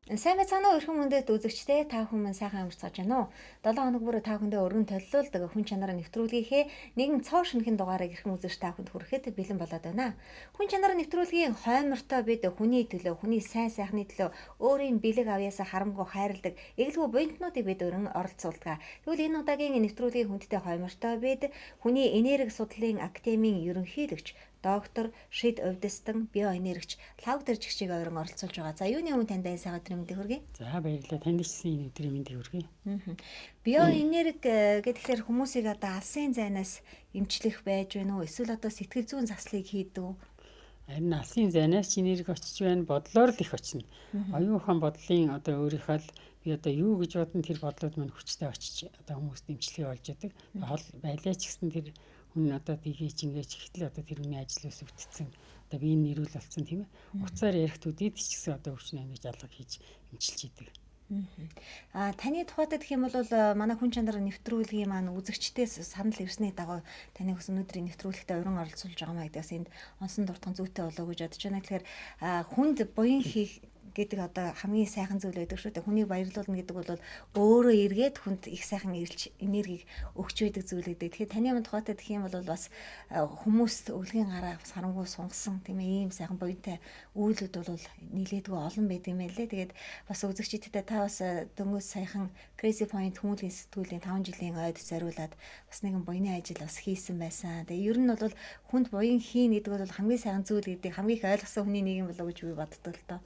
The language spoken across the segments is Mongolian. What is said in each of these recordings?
Сайн байцгаана уу эрхэм мөндөд үзэгчдээ та бүхэн сайхан амарцгааж байна уу? 7 хоног бүр та бүхэндээ өргөн төлөвлөлдөг хүн чанарын нэвтрүүлгийнхээ нэгэн цоо шинэхэн дугаарыг эрхэм үзэгч та бүхэнд хүрэхэд бэлэн болоод байна. Хүн чанарын нэвтрүүлгийн хоймортой бид хүний төлөө, хүний сайн сайхны төлөө өөрийн бэлэг авьяасаа харамгүй хайрладаг эгэлгүй буянтнуудыг бид өрн оролцуулдаг. Тэгвэл энэ удаагийн нэвтрүүлгийн хүндтэй хоймортой бид хүний энерги судлалын академийн ерөнхийлөгч доктор Шид Увдстан биоэнергич Лхагвадорж гişиг ойрон оролцуулж байгаа. За юуны өмнө танд энэ сайхан өдрийн мэндийг хүргэе. За баярлалаа. Танд ч гэсэн энэ өдрийн мэндийг хүргэе. Биоэнерги гэхээр хүмүүсийг одоо алсын зайнаас эмчлэх байж байна уу? Эсвэл одоо сэтгэл зүйн заслыг хийдэг үү? Харин алсын зайнаас ч энерги очиж байна, бодлоор л их очино. Оюухан бодлын одоо өөрийнхөө л би одоо юу гэж бодсон тэр бодлууд маань хүчтэй очиж одоо хүмүүст эмчилгээ болж яадаг. Хол байлаа ч гэсэн тэр хүн одоо тгийч ингэж ихтэл одоо тэр хүний ажил ус өвдсөн. Одоо би энэ нэрүүл болсон тийм ээ. Уцаар ярих төдийд ч гэсэн одоо өвчин амьж алга хийж эмчилж идэг. Таны тухайд гэх юм бол манай хүн чанарын нэвтрүүлгийн маань үзэгчдээс санал ирсний дагуу таны өнөөдрийн нэвтрүүлэгтээ уран оролцуулж байгаа маа гэдгээс энд онсон дуртхан зүйтэй болоо гэж бодож байна. Тэгэхээр хүнд буян хийх гэдэг одоо хамгийн сайхан зүйл байдаг шүү дээ. Хүнийг баярлуулна гэдэг бол өөрөө эргээд хүнд их сайхан ирэлж энергийг өгч байдаг зүйл гэдэг. Тэгэхээр таны тухайд гэх юм бол бас хүмүүст өвлгийн гараа бас харамгүй сунгасан тийм ээ ийм сайхан буянтай үйлүүд бол нийлээдгүй олон байд юм байлээ. Тэгээд бас үзэгчдэд та бас дөнгөж сайхан Crazy Point хүмүүлийн сэтгүүлийн 5 жилийн ойд зориулаад бас нэгэн буяны ажил бас хийсэн байсан. Тэгээ ер нь бол хүнд буян хийн гэдэг бол хамгийн сайхан зүйл гэдэг хамгийн их ойлгосон хүний нэг юм болоо гэж би боддог л доо.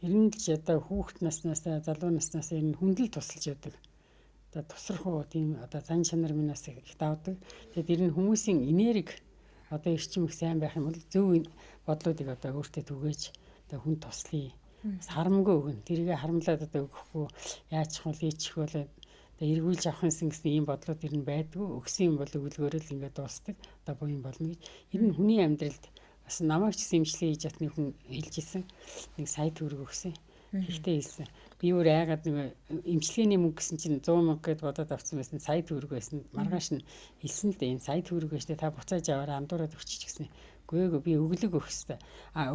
Ер нь л одоо хүүхэд наснаас залуу наснаас энэ хүндийг тусалж явдаг. Одоо тусрах уу тийм одоо зан чанар минаас их давдаг. Тэгээд ер нь хүмүүсийн энерги одоо эрчим их сайн байх юм бол зөв бодлуудыг одоо өөртөө түгээж одоо хүн туслая. Харамгүй өгнө. Тэрийг харамлаад одоо өгөхгүй яачих вэ, ийчих вэ одоо эргүүлж авах юмсан гэсэн ийм бодлууд ер нь байдгүй. Өгсөн юм бол өгөлгөөрөө л ингээд дуусдаг. Одоо буян болно гэж. Ер нь хүний амьдралд бас намайг ч имжлэг хийж атны хүн хэлжсэн нэг сая төгрөг өгсөн. Ихтэй хэлсэн. Би өөр айгаад нэг имжлэгээний мөнгө гэсэн чинь 100 мянга гэд бодоод авсан байсан. Сая төгрөг байсан. Маргааш нь хэлсэн л дээ энэ сая төгрөг гэжтэй та буцааж аваараа андуураад өгчих гэсэн. Үгүй би өглөг өгөх хэвээр.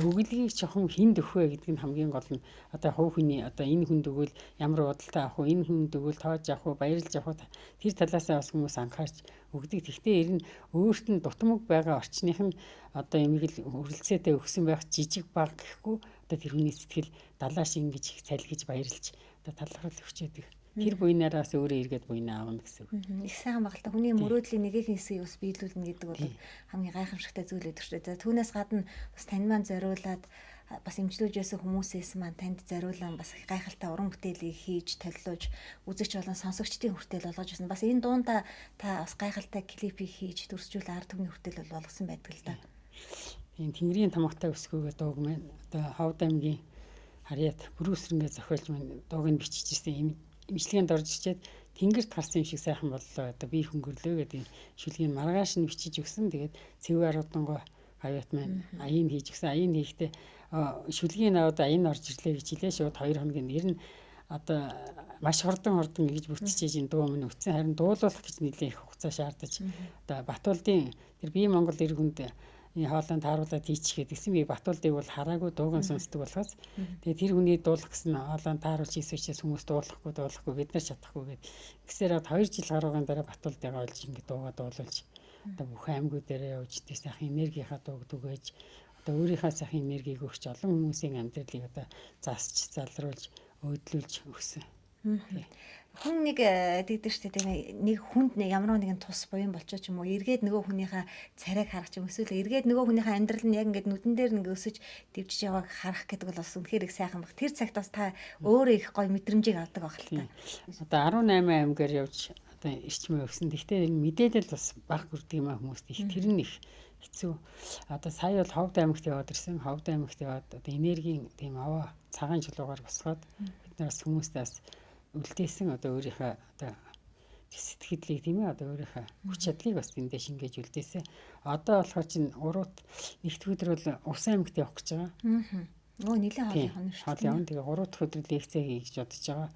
Өглөгийг чохон хинд өгөх вэ гэдэг нь хамгийн гол нь одоо хувь хүний одоо энэ хүнд өгвөл ямар бодолтой авах вэ? Энэ хүнд өгвөл тоож авах вэ? Баярлж авах вэ? Тэр талаасаа бас хүмүүс анхаарч өгдөг. Гэхдээ ер нь өөрт нь дутмаг байгаа орчных нь одоо ямиг л хүрэлцээтэй өгсөн байх жижиг баг гэхгүй одоо тэр хүний сэтгэл далааш ингэж их цалгиж баярлж одоо талархал өгчээдэг. Тэр буйнаараас өөрөө эргээд буйнаа аавна гэсэн үг. Их сайхан багтаа хүний мөрөөдлийн нэгийн хэсгийг бас биелүүлнэ гэдэг бол хамгийн гайхамшигтай зүйл гэдэг шүү дээ. Түүнээс гадна бас тань маань зориулаад бас эмчлүүлж байсан хүмүүсээс маань танд зориулан бас гайхалтай уран бүтээлийг хийж толиулж үзэгч болон сонсогчдын хүртэл болгож байсан. Бас энэ дуунда та бас гайхалтай клипийг хийж дүрсжүүл ард түмний хүртэл болгосон байдаг л да. Энэ Тэнгэрийн тамгатай өсгөөгөө дууг маань одоо Ховд аймгийн Харьяат Брүүсрэнгээ зохиолж маань дууг нь бичиж ирсэн. Имчилгээнд орж ичээд тэнгэрт гарсан юм шиг сайхан боллоо. Одоо би хөнгөрлөө гэдэг шүлгийг маргааш нь бичиж өгсөн. Тэгээд цэв аруудангой Харьяат маань аян хийж өгсөн. Аян хийхдээ шүлгийн аваад аян орж ирлээ гэж хэлээ шууд 2 хоногийн ер нь одоо маш хордон гэж бүтчихэж энэ дуу минь өгсөн. Харин дуулуулах гэж нэлээд их хугацаа шаардаж одоо Батуулдын тэр бие Монгол эр хүнд энэ хоолойнд тааруулаад хийчихгээд гэсэн би Батуулдыг бол хараагүй дууган сонсдог болохоос тэгээд тэр хүний дуулах гэсэн хоолойнд тааруулж хийсвэчээс хүмүүс дуулахгүй бид нар чадахгүй гэд гэсээр 2 жил гаруугийн дараа Батуулдыгаа олж ингэ дуугаа дуулуулж одоо бүх аймагуд дээр явж тэр сайхан энергийнхаа дууг түгээж одоо өөрийнхөө сайхан энергийг өгч олон хүмүүсийн амьдралыг одоо засч залруулж өөдлүүлж өгсөн. Хүн нэг тэгдэг шүү дээ нэг хүнд ямар нэгэн тус буян болчих юм уу эргээд нөгөө хүнийхээ царайг харах ч юм эсвэл эргээд нөгөө хүнийхээ амьдрал нь яг ингээд нүдэн дээр нэг өсөж дэвжиж явааг харах гэдэг бол бас үнэхээр их сайхан баг. Тэр цагт бас та өөрөө их гоё мэдрэмжийг авдаг баг л та. Одоо 18 аймгаар явж одоо ирчмээ өгсөн. Гэхдээ мэдээлэл бас баг хүрдэг юм а хүмүүст их тэр нь их хэцүү. Одоо сая бол Ховд аймагт яваад ирсэн. Ховд аймагт яваад одоо энергийн тийм аваа цагаан чулуугаар босгоод бид нараас хүмүүстээс үлдээсэн одоо өөрийнхөө одоо сэтгэлдлийг тийм ээ одоо өөрийнхөө хүч чадлыг бас эндээ шингээж үлдээсэн. Одоо болохоор чинь урууд нэгд өдөр бол Ус аймагт явах гэж байгаа. Нэлээд хоол явна шүү. Хоол явна. Тэгээ 3 дахь өдөр лекцээ хий гэж бодож байгаа.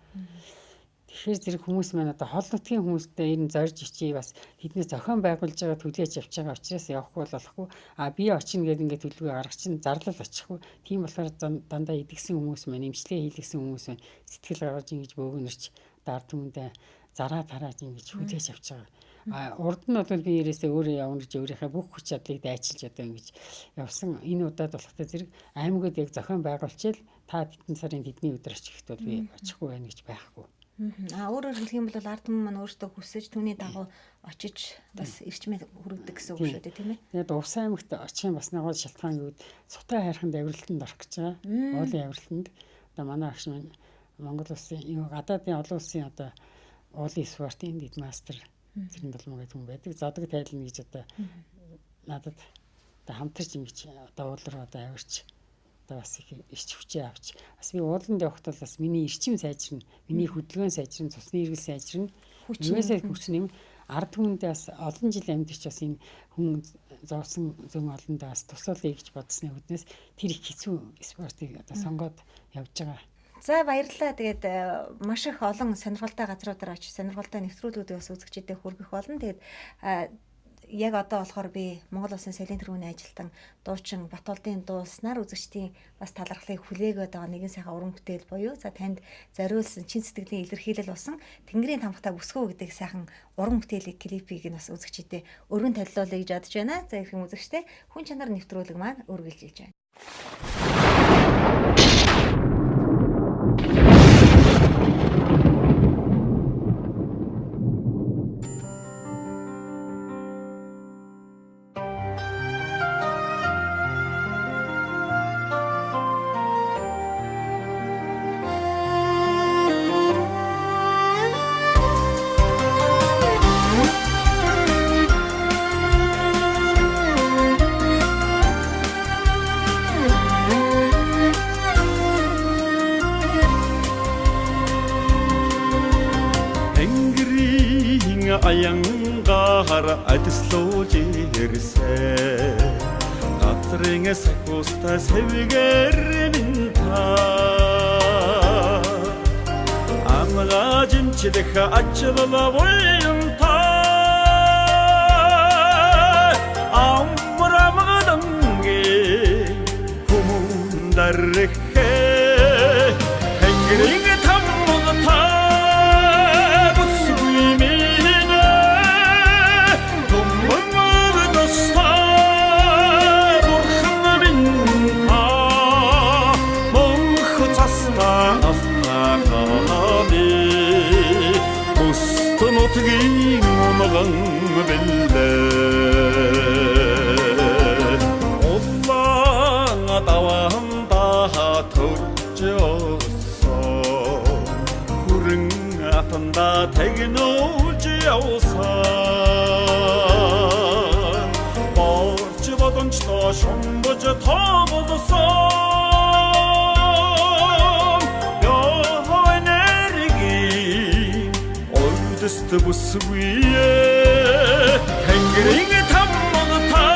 Тэгэхээр зэрэг хүмүүс маань одоо хол нутгийн хүмүүстэй энэ зорж ичээ бас тэдний зохион байгуулж байгаа төлөөж явж байгаа учраас явахгүй болохгүй. А би очино гэдэг ингээд төлөвөө гаргах чинь зарлал очихгүй. Тийм болохоор дандаа идэгсэн хүмүүс маань эмчилгээ хийлгсэн хүмүүс маань сэтгэл гаргаж ингэж бөөгнөрч дард түмэндээ зараа тарааж ингэж хүлээж авч байгаа. А урд нь бол би ерөөсөө өөрөө явна гэж өөрийнхөө бүх хүч чадлыг дайчилж одоо ингэж явсан. Энэ удаад болохтой зэрэг аймагуд яг зохион байгуулчихэл та тэдэн сарын тэдний өдөр очихт бол би очихгүй байна гэж байхгүй. А өөрөөр хэлэх юм бол ард түмэн маань өөртөө хүсэж түүний дагуу очиж бас эрчмээ хүргэдэг гэсэн үг шүү дээ тийм ээ. Тэгээд Увсан аймагт очих юм бас нэг гол шалтгаан гэвэл Сутай хайрханд авиралтанд орох гэж байгаа. Уулын авиралтанд одоо манай агш маань Монгол улсын гадаадын олон улсын одоо уулын спортын дэд мастер зэрэг долмоо гэдэг хүн байдаг. Зодог тайлна гэж одоо надад одоо хамтарч ингэж одоо уул руу одоо авирч бас их ич хүчээ авч бас би ууланд явахт бол бас миний эрчим сайжирна, миний хөдөлгөөн сайжирна, цусны эргэл сайжирна, хүчнээсээ хүч нэм ард түмэндээ бас олон жил амьдарч бас энэ хүн зовсон зөв олондоо бас тусалъя гэж бодсны үднээс тэр их хэцүү спортыг одоо сонгоод явж байгаа. За баярлалаа. Тэгээд маш их олон сонирхолтой газруудаар очиж сонирхолтой нэвтрүүлгүүдийг бас үзэгчдэд хүргэх болно. Тэгээд яг одоо болохоор би Монгол Улсын соёлын тэргүүний ажилтан дуучин Батболдын дууснаар үзэгчдийн бас талархлыг хүлээгөөд байгаа нэгэн сайхан уран бүтээл буюу за танд зориулсан чин сэтгэлийн илэрхийлэл болсон Тэнгэрийн тамхтай бүсгүү гэдэг сайхан уран бүтээлийн клипийг нь бас үзэгчдэд өргөн танилцуулъя гэж бодож байна. За их юм үзэгчтэй хүн чанар нэвтрүүлэг маань үргэлжилж байна. Аянгаар адислуулж ирсэн Газрын сахуустай сэвгэр минь та Амгаа жимчлэх ачлала воин та Амрамгаданги хүмүндархэ Тэнгэрийн таммаг та Нутгийн умган бэлээ Улаан даваанда төрж явсан Хүрэн атанда тэгнүүлж явсан Борч бодончтой шумбаж тоглосон Дэст бүсгүй Тэнгэрийн таммаг та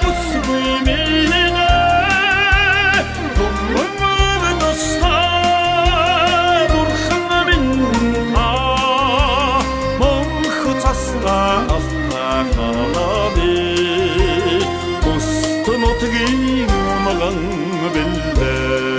бүсгүй минь Гомбог тустай бурхан минь та Монх цастаа алтахалаби Бүст нутгийн умган бэлээ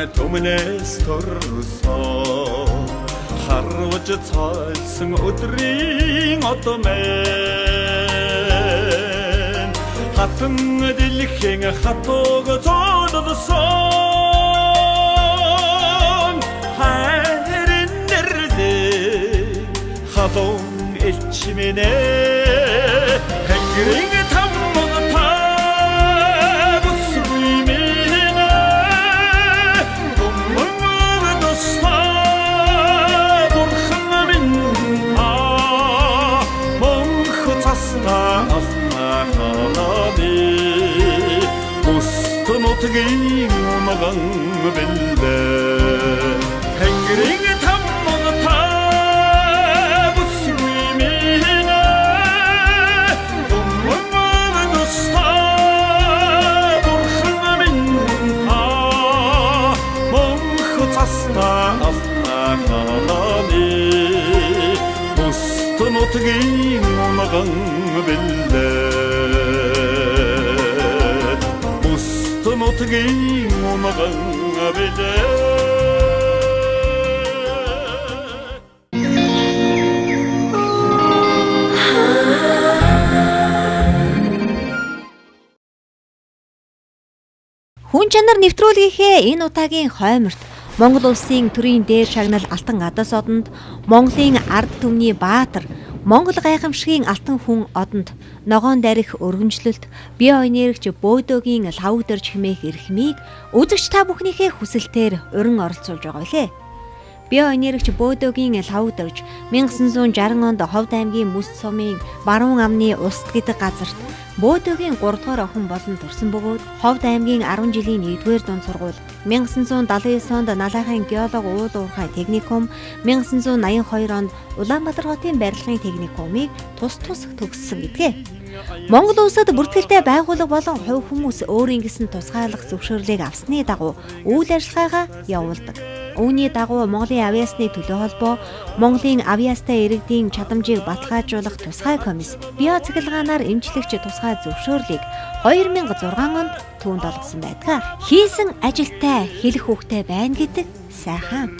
Түмнэс төрсөн харваж цайлсан өдрийн одомэн хатан дэлхийн хатуг зодсон хайрын нэрлээ хатун элчмэнэ Тэнгэрийн таммаг та бүсгүй нутгийн унган бэлдэ Тэнгэрийн таммаг та бүсгүй минь Уммаг тустай бурхан минь та Монх цаста алтаханы Бүст нутгийн унган бэлдэ Нутгийн унган бэлдэ Хүн чанар нэвтрүүлгийнхээ энэ удаагийн хойморт Монгол улсын төрийн дээр шагнал Алтан Адас одонд Монголын ард түмний баатар Монгол гайхамшигын алтан хүн одонд ногоон дарих өргөмжлөлт бие оюунерэгч Бөөдөөгийн Лхагвадорж хэмээх эрхмийг үзэгч та бүхнийхээ хүсэлтээр урин оролцуулж байгаа билээ. Бие оюунерэгч Бөөдөөгийн Лхагвадорж 1960 онд Ховд аймгийн Мэс сумын Баруун амны Улсд гэдэг газарт Бөөдөөгийн 3 дугаар охин болон төрсөн бөгөөд Ховд аймгийн 10 жилийн 1-р дунд сургууль 1979 онд Налайхын геолог уул уурхай техникум 1982 онд Улаанбаатар хотын барилгын техникумыг тус төгссөн гэдгээ. Монгол улсад бүртгэлтэй байгууллага болон хувь хүмүүс өөрийн гэсэн тусгаарлах зөвшөөрлийг авсны дагуу үйл ажиллагаагаа явуулдаг. Үүний дагуу Монголын авиасны төлөө холбоо, Монголын авиастай иргэдийн чадамжийг баталгаажуулах тусгай комисс, биоцэглэгаанаар эмчлэгч тусгай зөвшөөрлийг 2006 онд түүнд олгосон байдаг. Хийсэн ажилтай хэлэх хүүхтэй байна гэдэг сайхан.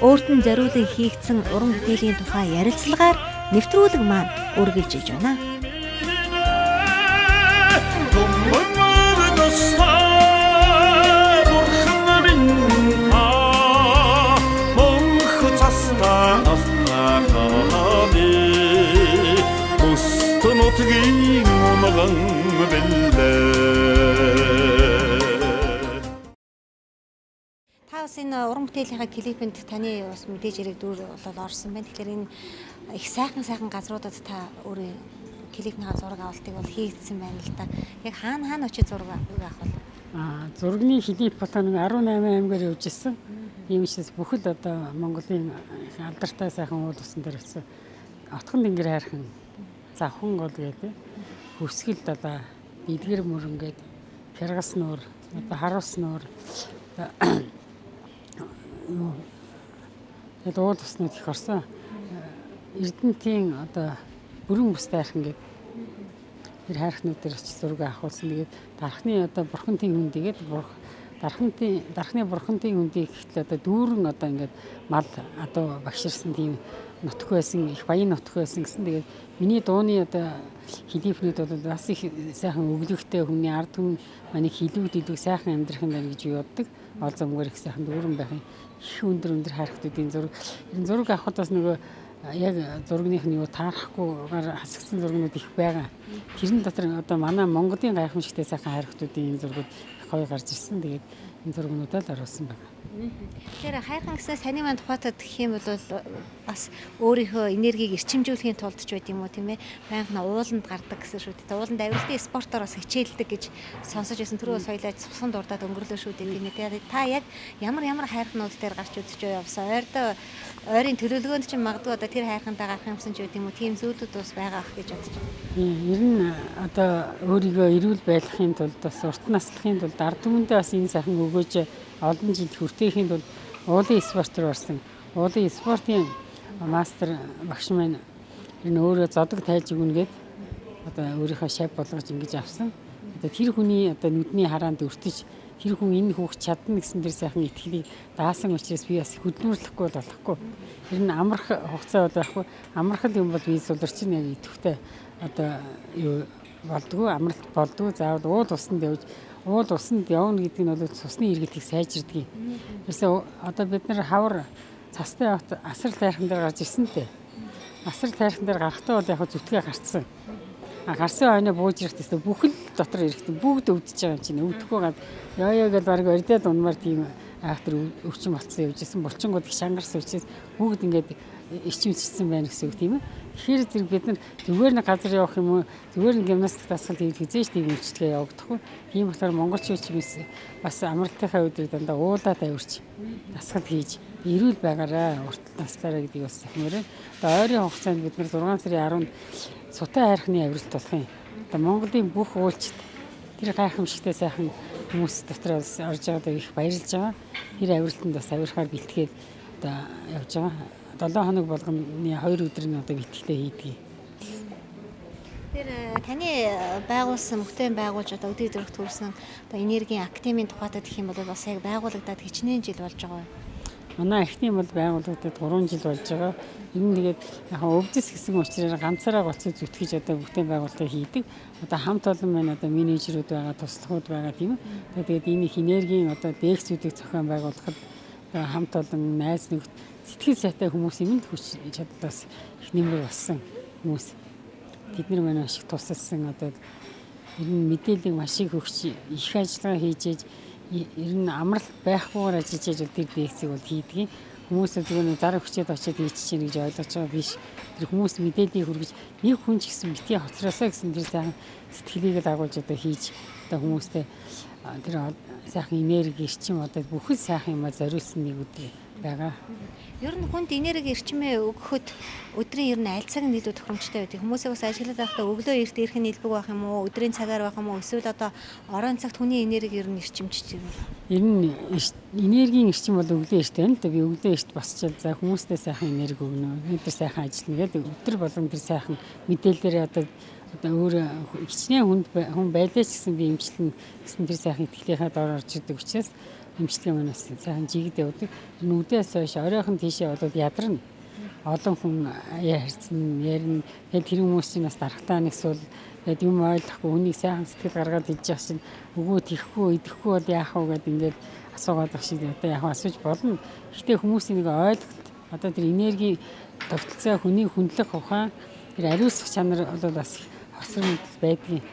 Өөрт нь зориулан хийгдсэн уран бүтээлийн тухай ярилцлагаар нэвтрүүлэг маань үргэлжилж байна. нутгийн унган бэлдэ Та бас энэ уран бүтээлийнхаа клипэнд таны бас мэдээж хэрэг дүр бол орсон байна. Тэгэхээр энэ их сайхан газруудад та өөрийн клипнийхаа зураг авалтыг бол хийгдсэн байна л да. Яг хаана очиж зураг авах вэ? Зургийн клип болоо 18 аймгаар явж ирсэн. Ийм учраас бүхэл одоо Монголын алдартай сайхан уул усан дээр өссөн отхон тэнгэр хайрхан завхан гол гэдэг хөвсгөл одоо эдгэр мөрөн гэдэг фяргас нуур одоо харуус нуур тэгээд уул уснууд их орсон. Эрдэнтийн одоо бүрэн бүстэй хайрхан гэдэг тэр хайрхнууд дээр очиж зураг авахулсан. Тэгээд дархны одоо бурхантын хүн тэгээд дархны бурхантын хүндийг гэхтэл одоо дүүрэн одоо ингээд мал одоо багширсан тийм нутг байсан, их баян нутг байсан гэсэн. Тэгээд миний дууны одоо клипнүүд бол бас их сайхан өглөгтэй хүний ард түмэн манийг хилүүд сайхан амьдрах юм байна гэж боддог. Ол зомгоор их сайхан дүүрэн байх их өндөр хайрхтуудын зураг. Энэ зураг авахд бас нөгөө яг зургных нь юу таарахгүйгээр хасагдсан зургнууд их байгаа. Тэрэн дотор одоо манай Монголын гайхамшигтай сайхан хайрхтуудын энэ зургууд гоё гарч ирсэн. Тэгээд энэ зургнуудаа л оруулсан байна. Тэгэхээр хайрхан гэснээр таны маань тухайтад гэх юм бол бас өөрийнхөө энергийг эрчимжүүлэхийн тулд ч байт юм уу тийм ээ байнга ууланд гардаг гэсэн шүү дээ. Ууланд авирлын спортоор бас хичээлдэг гэж сонсож байсан. Түрүү соёлоо цусган дурдаад өнгөрлөө шүү дээ тийм ээ. Та яг ямар хайрхнууд дээр гарч үзэж явсан. Ойрын төлөвлөгөөнд чинь магадгүй одоо тэр хайрхантай гарах юмсан ч байт юм уу тийм зүйлүүд бас байгаа ах гэж бодож байна. Ер нь одоо өөрийгөө эрүүл байлгахын тулд бас урт наслахын тулд ард түмэндээ бас энэ сайхан өгөөж олон жил хүртээхийн тулд уулын спорт руу орсон. Уулын спортын мастер багш маань ер нь өөрөө зодог тайлж өгнөгээд одоо өөрийнхөө шав болгож ингэж авсан. Одоо тэр хүний одоо нүдний хараанд өртөж тэр хүн энэ хүүхд чадна гэсэн тэр сайхан итгэлийг даасан учраас би бас хөдөлмөрлөхгүй болохгүй. Ер нь амрах хугацаа бол байхгүй. Амрахал юм бол виз улирч нь яг идэвхтэй одоо юу болдгоо амралт болдгоо заавал уул усанд явж уул усанд явна гэдэг нь бол цусны эргэлтийг сайжирдаг юм. Тэрсээ одоо бид нар хавар цастай асар тайрхан дээр гарч ирсэнтэй. Асар тайрхан дээр гарахтаа бол яг зүтгээ гарцсан. Гарсан хойно бууж ирэх гэсэн бүхэл дотор ирэхдээ бүгд өвдөж байгаа юм чинь өвдөхгүй гад яа гэж баг ордод унмаар тийм айхтар өвчин болцсон явж исэн булчингууд их шангарсан учраас бүгд ингээд эрчимчилсэн байна гэсэн үг тийм ээ. Тэгэхээр зэрэг бид нар зүгээр нэг газар явах юм уу, зүгээр нэг гимнастик дасгал хийх хизээж тийм имчилгээ явагдахгүй. Тийм болохоор монголчууд ч бас амралтынхаа өдрийг дандаа уулаа тавирч дасгал хийж эрүүл байгаарай, урт наслаарай гэдгийг бас захимаар. Одоо ойрын хугацаанд бид нар 6 сарын 10-нд сутай хайрхны авиралт болох юм. Одоо Монголын бүх уулчид тэр гайхамшигтай сайхан хүмүүс дотроос орж байгаадаа их баярлж байгаа. Тэр авиралтанд бас авирахаар бэлтгээд одоо явж байгаа. 7 хоног болгоны 2 өдөр нь одоо бэлтгэлээ хийдэг. Тэр таны байгуулсан бүтээн байгуулж одоо өдөр төрөх төрсөн одоо энергийн академийн тухайд гэх юм бол бас яг байгуулагдаад хичнээн жил болж байгаа юу? Манай эхний бол байгуулагдаад 3 жил болж байгаа. Энэ нь тэгээд яг өвдөс гэсэн учраас ганцаараа голцоо зүтгэж одоо бүтээн байгуулалтаа хийдэг. Одоо хамт олон маань одоо менежерүүд байгаа, туслахуд байгаа тийм ээ. Тэгээд энэ их энергийн одоо дээксүүдийг зохион байгуулахад хамт олон найз нөхд сэтгэл сайтай хүмүүс юмд хүч чадлаас их нэмэр болсон хүмүүс. Тэд нар манай ашиг тусалсан одоо ер нь мэдээлэл маш их өгч их ажиллагаа хийж ер нь амралт байхгүйгээр ажиллаж тэр дээксийг бол хийдэг. Хүмүүс зөвхөн зараг хүчээд очиод хийчихэж гэж ойлгож байгаа биш. Тэр хүмүүс мэдээллийг хүргэж нэг хүн ч гэсэн битгий хоцроосоо гэсэн тэр сайхан сэтгэлийг л агуулж одоо хийж одоо хүмүүстэй тэр сайхан энерги ирчим одоо бүхэл сайхан юмаа зориулсан нэг өдөр байгаа. Ер нь хүнд энерги ирчмээ өгөхөд өдрийн ер нь аль цаг нийлүү тохиромжтой байдаг. Хүмүүсээ бас ажиллаад байхдаа өглөө эрт ирэх нь илбэг байх юм уу, өдрийн цагаар байх юм уу, эсвэл одоо оройн цагт хүний энерги ер нь ирчимжтэй юм бол. Ер нь энергийн ирчим бол өглөө эрт байна л да. Би өглөө эрт босчил за хүмүүстээ сайхан энерги өгнө. Өдөр сайхан ажиллана гэдэг өдөр болгон тэр сайхан мэдээлэлээр одоо өөр хичнээн хүн байлаа ч гэсэн би эмчилнэ гэсэн тэр сайхан итгэлийнхаа дор орж идэг учраас эмчилгээ манаас сайхан жигдээ өгдөг. Нүдээс хойш оройхон тийшээ бол ядарна. Олон хүн ярьсан, ярина. Тэгээд тэр хүмүүсийн бас дарахтаа нэгсвэл тэгээд юм ойлгохгүй хүнийг сайхан сэтгэл гаргаад иж явах чинь өгөө тийхгүй, идэхгүй бол яах вэ гэдээ ингээд асуугаад байх шиг одоо яг асууж болно. Гэхдээ хүмүүсийн нэг ойлголт одоо тэр энерги тогтолцоо хүний хүндлэх ухаан тэр ариусгах чанар бол бас хосрон байдгийн.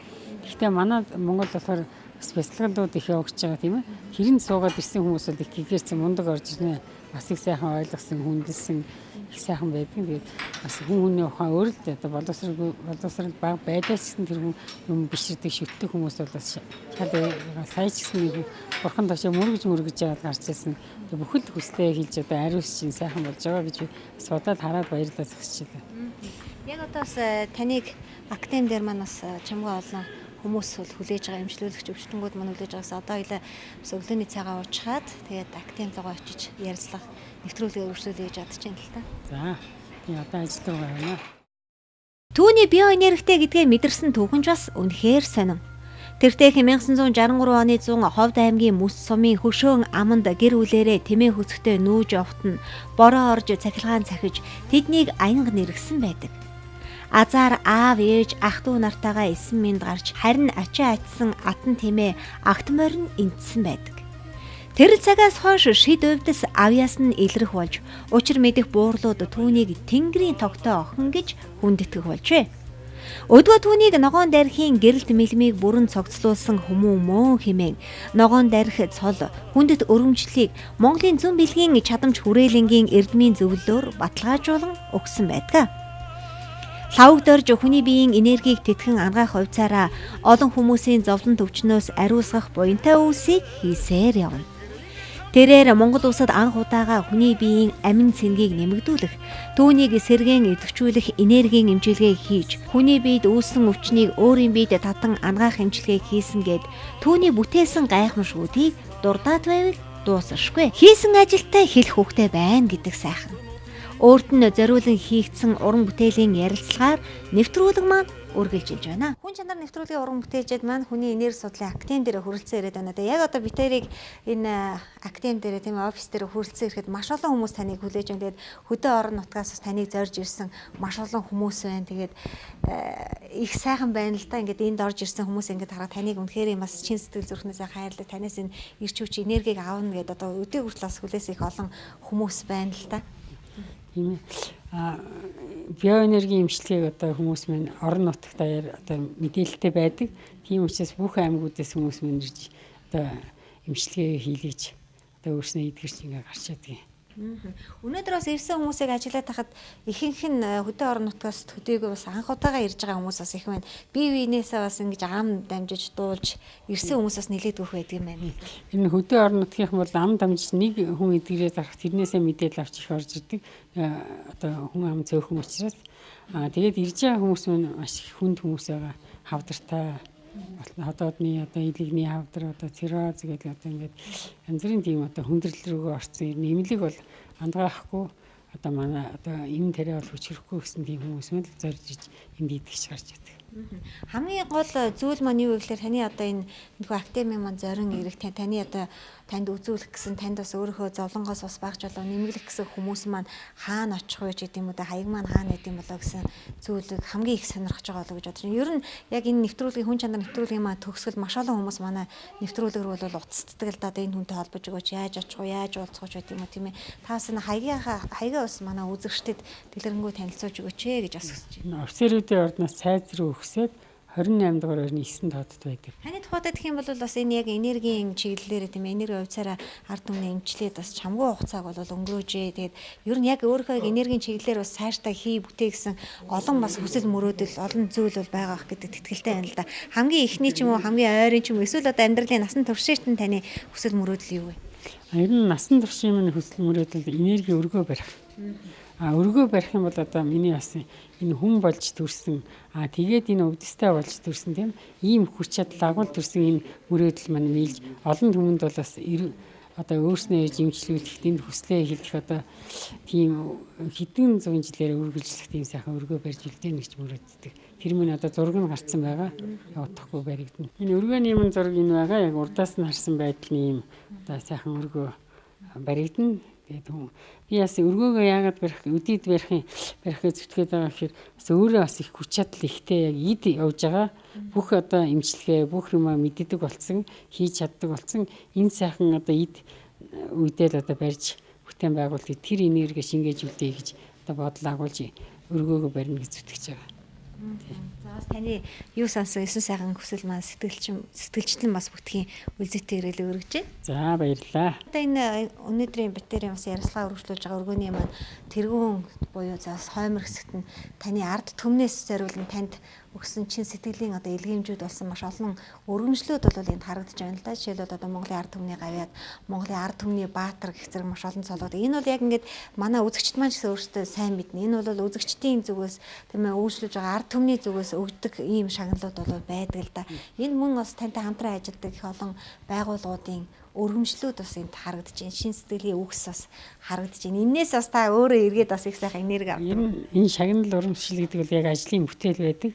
Гэхдээ манай Монгол болохоор бас бяцлаглууд их явагдаж байгаа тийм ээ. Хэрэнд суугаад ирсэн хүмүүс бол их гэгэрсэн мундаг орж ирнэ. Бас их сайхан ойлгосон, хүндэлсэн их сайхан байдаг. Тэгээд бас хүний ухаан өөр л одоо боловсрал баг байдаас гэсэн тэр юм биширдэг шүтдэг хүмүүс бол бас шал сая ч гэсэн нэг бурхан ташаа мөргөж яваад гарч ирсэн. Тэгээд бүхэл хүслээ хийж одоо ариус чинь сайхан болж байгаа гэж бас бодоод хараад баярлалаа зогсож байна. Яг одоо бас таныг академи дээр маань бас чамгаа олон хүмүүс бол хүлээж байгаа эмчлүүлэгч өвчтөнгүүд маань хүлээж байгаас одоо хоёлаа бас өглөөний цагаа уучаад тэгээд академи руу очиж ярилцлага нэвтрүүлгээ өргөжлүүлээ гэж бодож байна л та. За. Би одоо ажил руу явна. Түүний биоэнергитэй гэдгээ мэдэрсэн түүхэн ч бас үнэхээр сонин. Тэртээ 1963 оны 100 Ховд аймгийн Мэс сумын хөшөөн аманд гэр бүлээрээ тэмээ хөсгтөө нүүж явахт нь бороо орж цахилгаан цахиж тэднийг аянга нэргсэн байдаг. Азар аав ээж ах トゥ нартайгаа эсэн минь гарч харин ачаа атсан атан тэмээ агт морин энтсэн байдаг. Тэр цагаас хойш шид өвдөс авьяас нь илрэх болж учир мэдэх буурлууд түүнийг тэнгэрийн тогтоо охин гэж хүндэтгэх болжээ. Өдгөө түүнийг ногоон дархийн гэрэлт мэлмийг бүрэн цогцлуулсан хүмүүн мөн хэмээн ногоон дарих цол хүндэт өргөмжлөлийг Монголын зүүн бэлгийн чадамж хүрээлэнгийн эрдмийн зөвлөлөөр баталгаажуулан өгсөн байдаг. Лхагвадорж хүний биеийн энергийг тэтгэн ангаах хувьцаараа олон хүмүүсийн зовлон төвчнөөс ариусгах буянтай үйлсийг хийсээр явна. Тэрээр Монгол улсад анх удаага хүний биеийн амин цэнгийг нэмэгдүүлэх, түүнийг сэргээн идэвхжүүлэх энергийн эмчилгээ хийж, хүний биед үүссэн өвчнийг өөрийн биед татан ангаах эмчилгээ хийсэн гэд түүний бүтээсэн гайхамшгуудыг дурдаад байвал дуусахгүй. Хийсэн ажилтай хэлэх хөвгтэй байна гэдэг сайхан. Өөрт нь зориулан хийгдсэн уран бүтээлийн ярилцлагаар нэвтрүүлэг маань үргэлжилж байна. Хүн чанар нэвтрүүлгийн уран бүтээлчд маань хүний энерги судлалын академи дээр хүрэлцэн ирээд байна. Яг одоо би тэрийг энэ академи дээр тийм офис дээр хүрэлцэн ирэхэд маш олон хүмүүс таныг хүлээж байна. Тэгээд хөдөө орон нутгаас бас таныг зорж ирсэн маш олон хүмүүс байна. Тэгээд их сайхан байна л да. Ингээд энд орж ирсэн хүмүүс ингээд хараад таныг үнэхээр бас чин сэтгэл зүрхнээсээ хайрлаж танаас энэ ирч хүч энергийг аавна гэдээ одоо өдөө хүртэл бас хүлээс их олон хүмүүс байна л да. Биоэнергийн эмчилгээг одоо хүмүүс маань орон нутагт одоо мэдээлэлтэй байдаг. Тийм учраас бүх аймагуудаас хүмүүс маань ирж одоо эмчилгээ хийлгэж одоо өөрснөө эдгэрч ингээ гарч чаддаг. Өнөөдөр бас ирсэн хүмүүсийг ажиллаад хахад ихэнх нь хөдөө орон нутгаас төдийгүй бас анх удаага ирж байгаа хүмүүс бас их байна. Бие биенээсээ бас ингэж ам дамжиж дуулж ирсэн хүмүүс бас нэлээд өөх байдаг юм байна. Энэ хөдөө орон нутгийнх бол ам дамжиж нэг хүн эдгээрээ зарах тэрнээсээ мэдээлэл авч их орж ирдэг. Одоо хүн ам цөөхөн учраас тэгээд ирж байгаа хүмүүс нь маш их хүнд хүмүүс байгаа. Хавдартай хотоодны одоо илэгний хавдар одоо цирроз гэдэг одоо ингээд янз бүрийн тийм одоо хүндрэл рүүгээ орсон нэмэлэг бол андгаахгүй одоо манай одоо энэ тариа бол хүчрэхгүй гэсэн тийм хүмүүс мэл зорж иж энд идэгч гарч байдаг. Хамгийн гол зүйл маань юу вэ гэхээр таны одоо энэ нөхөө академи маань зорин ирэх таны одоо танд үзүүлэх гэсэн танд бас өөрийнхөө зовлонгоос бас багж болоо нэмгэлэх гэсэн хүмүүс маань хаана очих вэ гэдэг юм уу да хаяг маань хаана гэдэг юм болоо гэсэн зүйлийг хамгийн их сонирхож байгаа болоо гэж бодож байна. Ер нь яг энэ нэвтрүүлгийн хүн чанар нэвтрүүлгийн маань төгсгөл маш олон хүмүүс манай нэвтрүүлэг рүү бол утасддаг л да энэ хүнтэй холбож өгөөч яаж очих вэ яаж уулзах вэ гэдэг юм уу тийм ээ. Таас энэ хаягаа бас манай үзэгчдэд дэлгэрэнгүй танилцуулж өгөөч гэж бас хүсэж байна. Офицеруудын ордноос сайз руу өгсөд 28 дугаар орны 9 тоодод байдаг. Таны тухайд гэх юм бол бас энэ яг энергийн чиглэлээр тийм энерги хувьцаараа ард түмний эмчлээд бас чамгүй хугацааг бол өнгөрөөжээ. Тэгээд ер нь яг өөрийнхөө энергийн чиглэлээр бас сайжтай хий бүтээ гэсэн олон бас хүсэл мөрөөдөл олон зүйл бол байгаа ах гэдэг тэтгэлтэй байна л да. Хамгийн ихний ч юм уу хамгийн ойрын ч юм уу эсвэл одоо амьдралын насан туршид нь таны хүсэл мөрөөдөл юу вэ? Ер нь насан туршийн минь хүсэл мөрөөдөл энерги өргөө барих. Өргөө барих юм бол одоо миний бас энэ хүн болж төрсэн тэгээд энэ өвдөстэй болж төрсэн тийм ийм хүч чадал агуул төрсэн энэ мөрөөдөл маань нийлж олон хүмүүнд бол бас одоо өөрснөө жимчлүүлэх тэнд хүслээ хэлэх одоо тийм хэдэн зуун жилээр үргэлжлэх тийм сайхан өргөө барьж үлдээнэ гэж мөрөөддөг. Тэр минь одоо зураг нь гарцсан байгаа. Явагдахгүй баригдана. Энэ өргөөний юм зураг энэ байгаа яг урдаас нь харсан байдлын юм одоо сайхан өргөө баригдана. Тэгээд би бас өргөөгөө яагаад барих өдийд барихыг зүтгээд байгаа гэхээр бас өөрөө бас их хүч чадал ихтэй яг ид явж байгаа бүх одоо имчилгээ бүх юм мэддэг болсон хийж чаддаг болсон энэ сайхан одоо ид үедэл одоо барьж бүтээн байгуулалт тэр энерги шингээж үлдээ гэж одоо бодол агуулж өргөөгөө барина гэж зүтгэж байгаа. За бас таны юу сансан 9 сайхан хүсэл маань сэтгэлчлэн бас бүтгийн үлзийтэй ирээлээ өргөжээ. За баярлалаа. Одоо энэ өнөөдрийн батерийн бас ярилцлага өргөжлүүлж байгаа өргөний маань тэргүүн буюу заас хоймор хэсэгт нь таны ард түмнээс зориулан танд өгсөн чин сэтгэлийн одоо илгээмжүүд болсон маш олон өргөмжлүүд бол энд харагдаж байна л да. Жишээлбэл одоо Монголын ард түмний гавьяад, Монголын ард түмний баатар гэх зэрэг маш олон цолууд. Энэ бол яг ингээд манай үзэгчд маань ч гэсэн өөрсдөө сайн мэднэ. Энэ бол үзэгчдийн зүгээс тийм ээ үйлчлүүлж байгаа ард түмний зүгээс өгдөг ийм шагналууд бол байдаг л да. Энэ мөн бас тантай хамтран ажилладаг их олон байгууллагуудын өргөмжлүүд бас энд харагдаж байна. Шин сэтгэлийн үгс бас харагдаж байна. Иннээс бас та өөрөө эргээд бас их сайхан энерги авдаг. Энэ шагнал урамшил гэдэг бол яг ажлын бүтээл байдаг.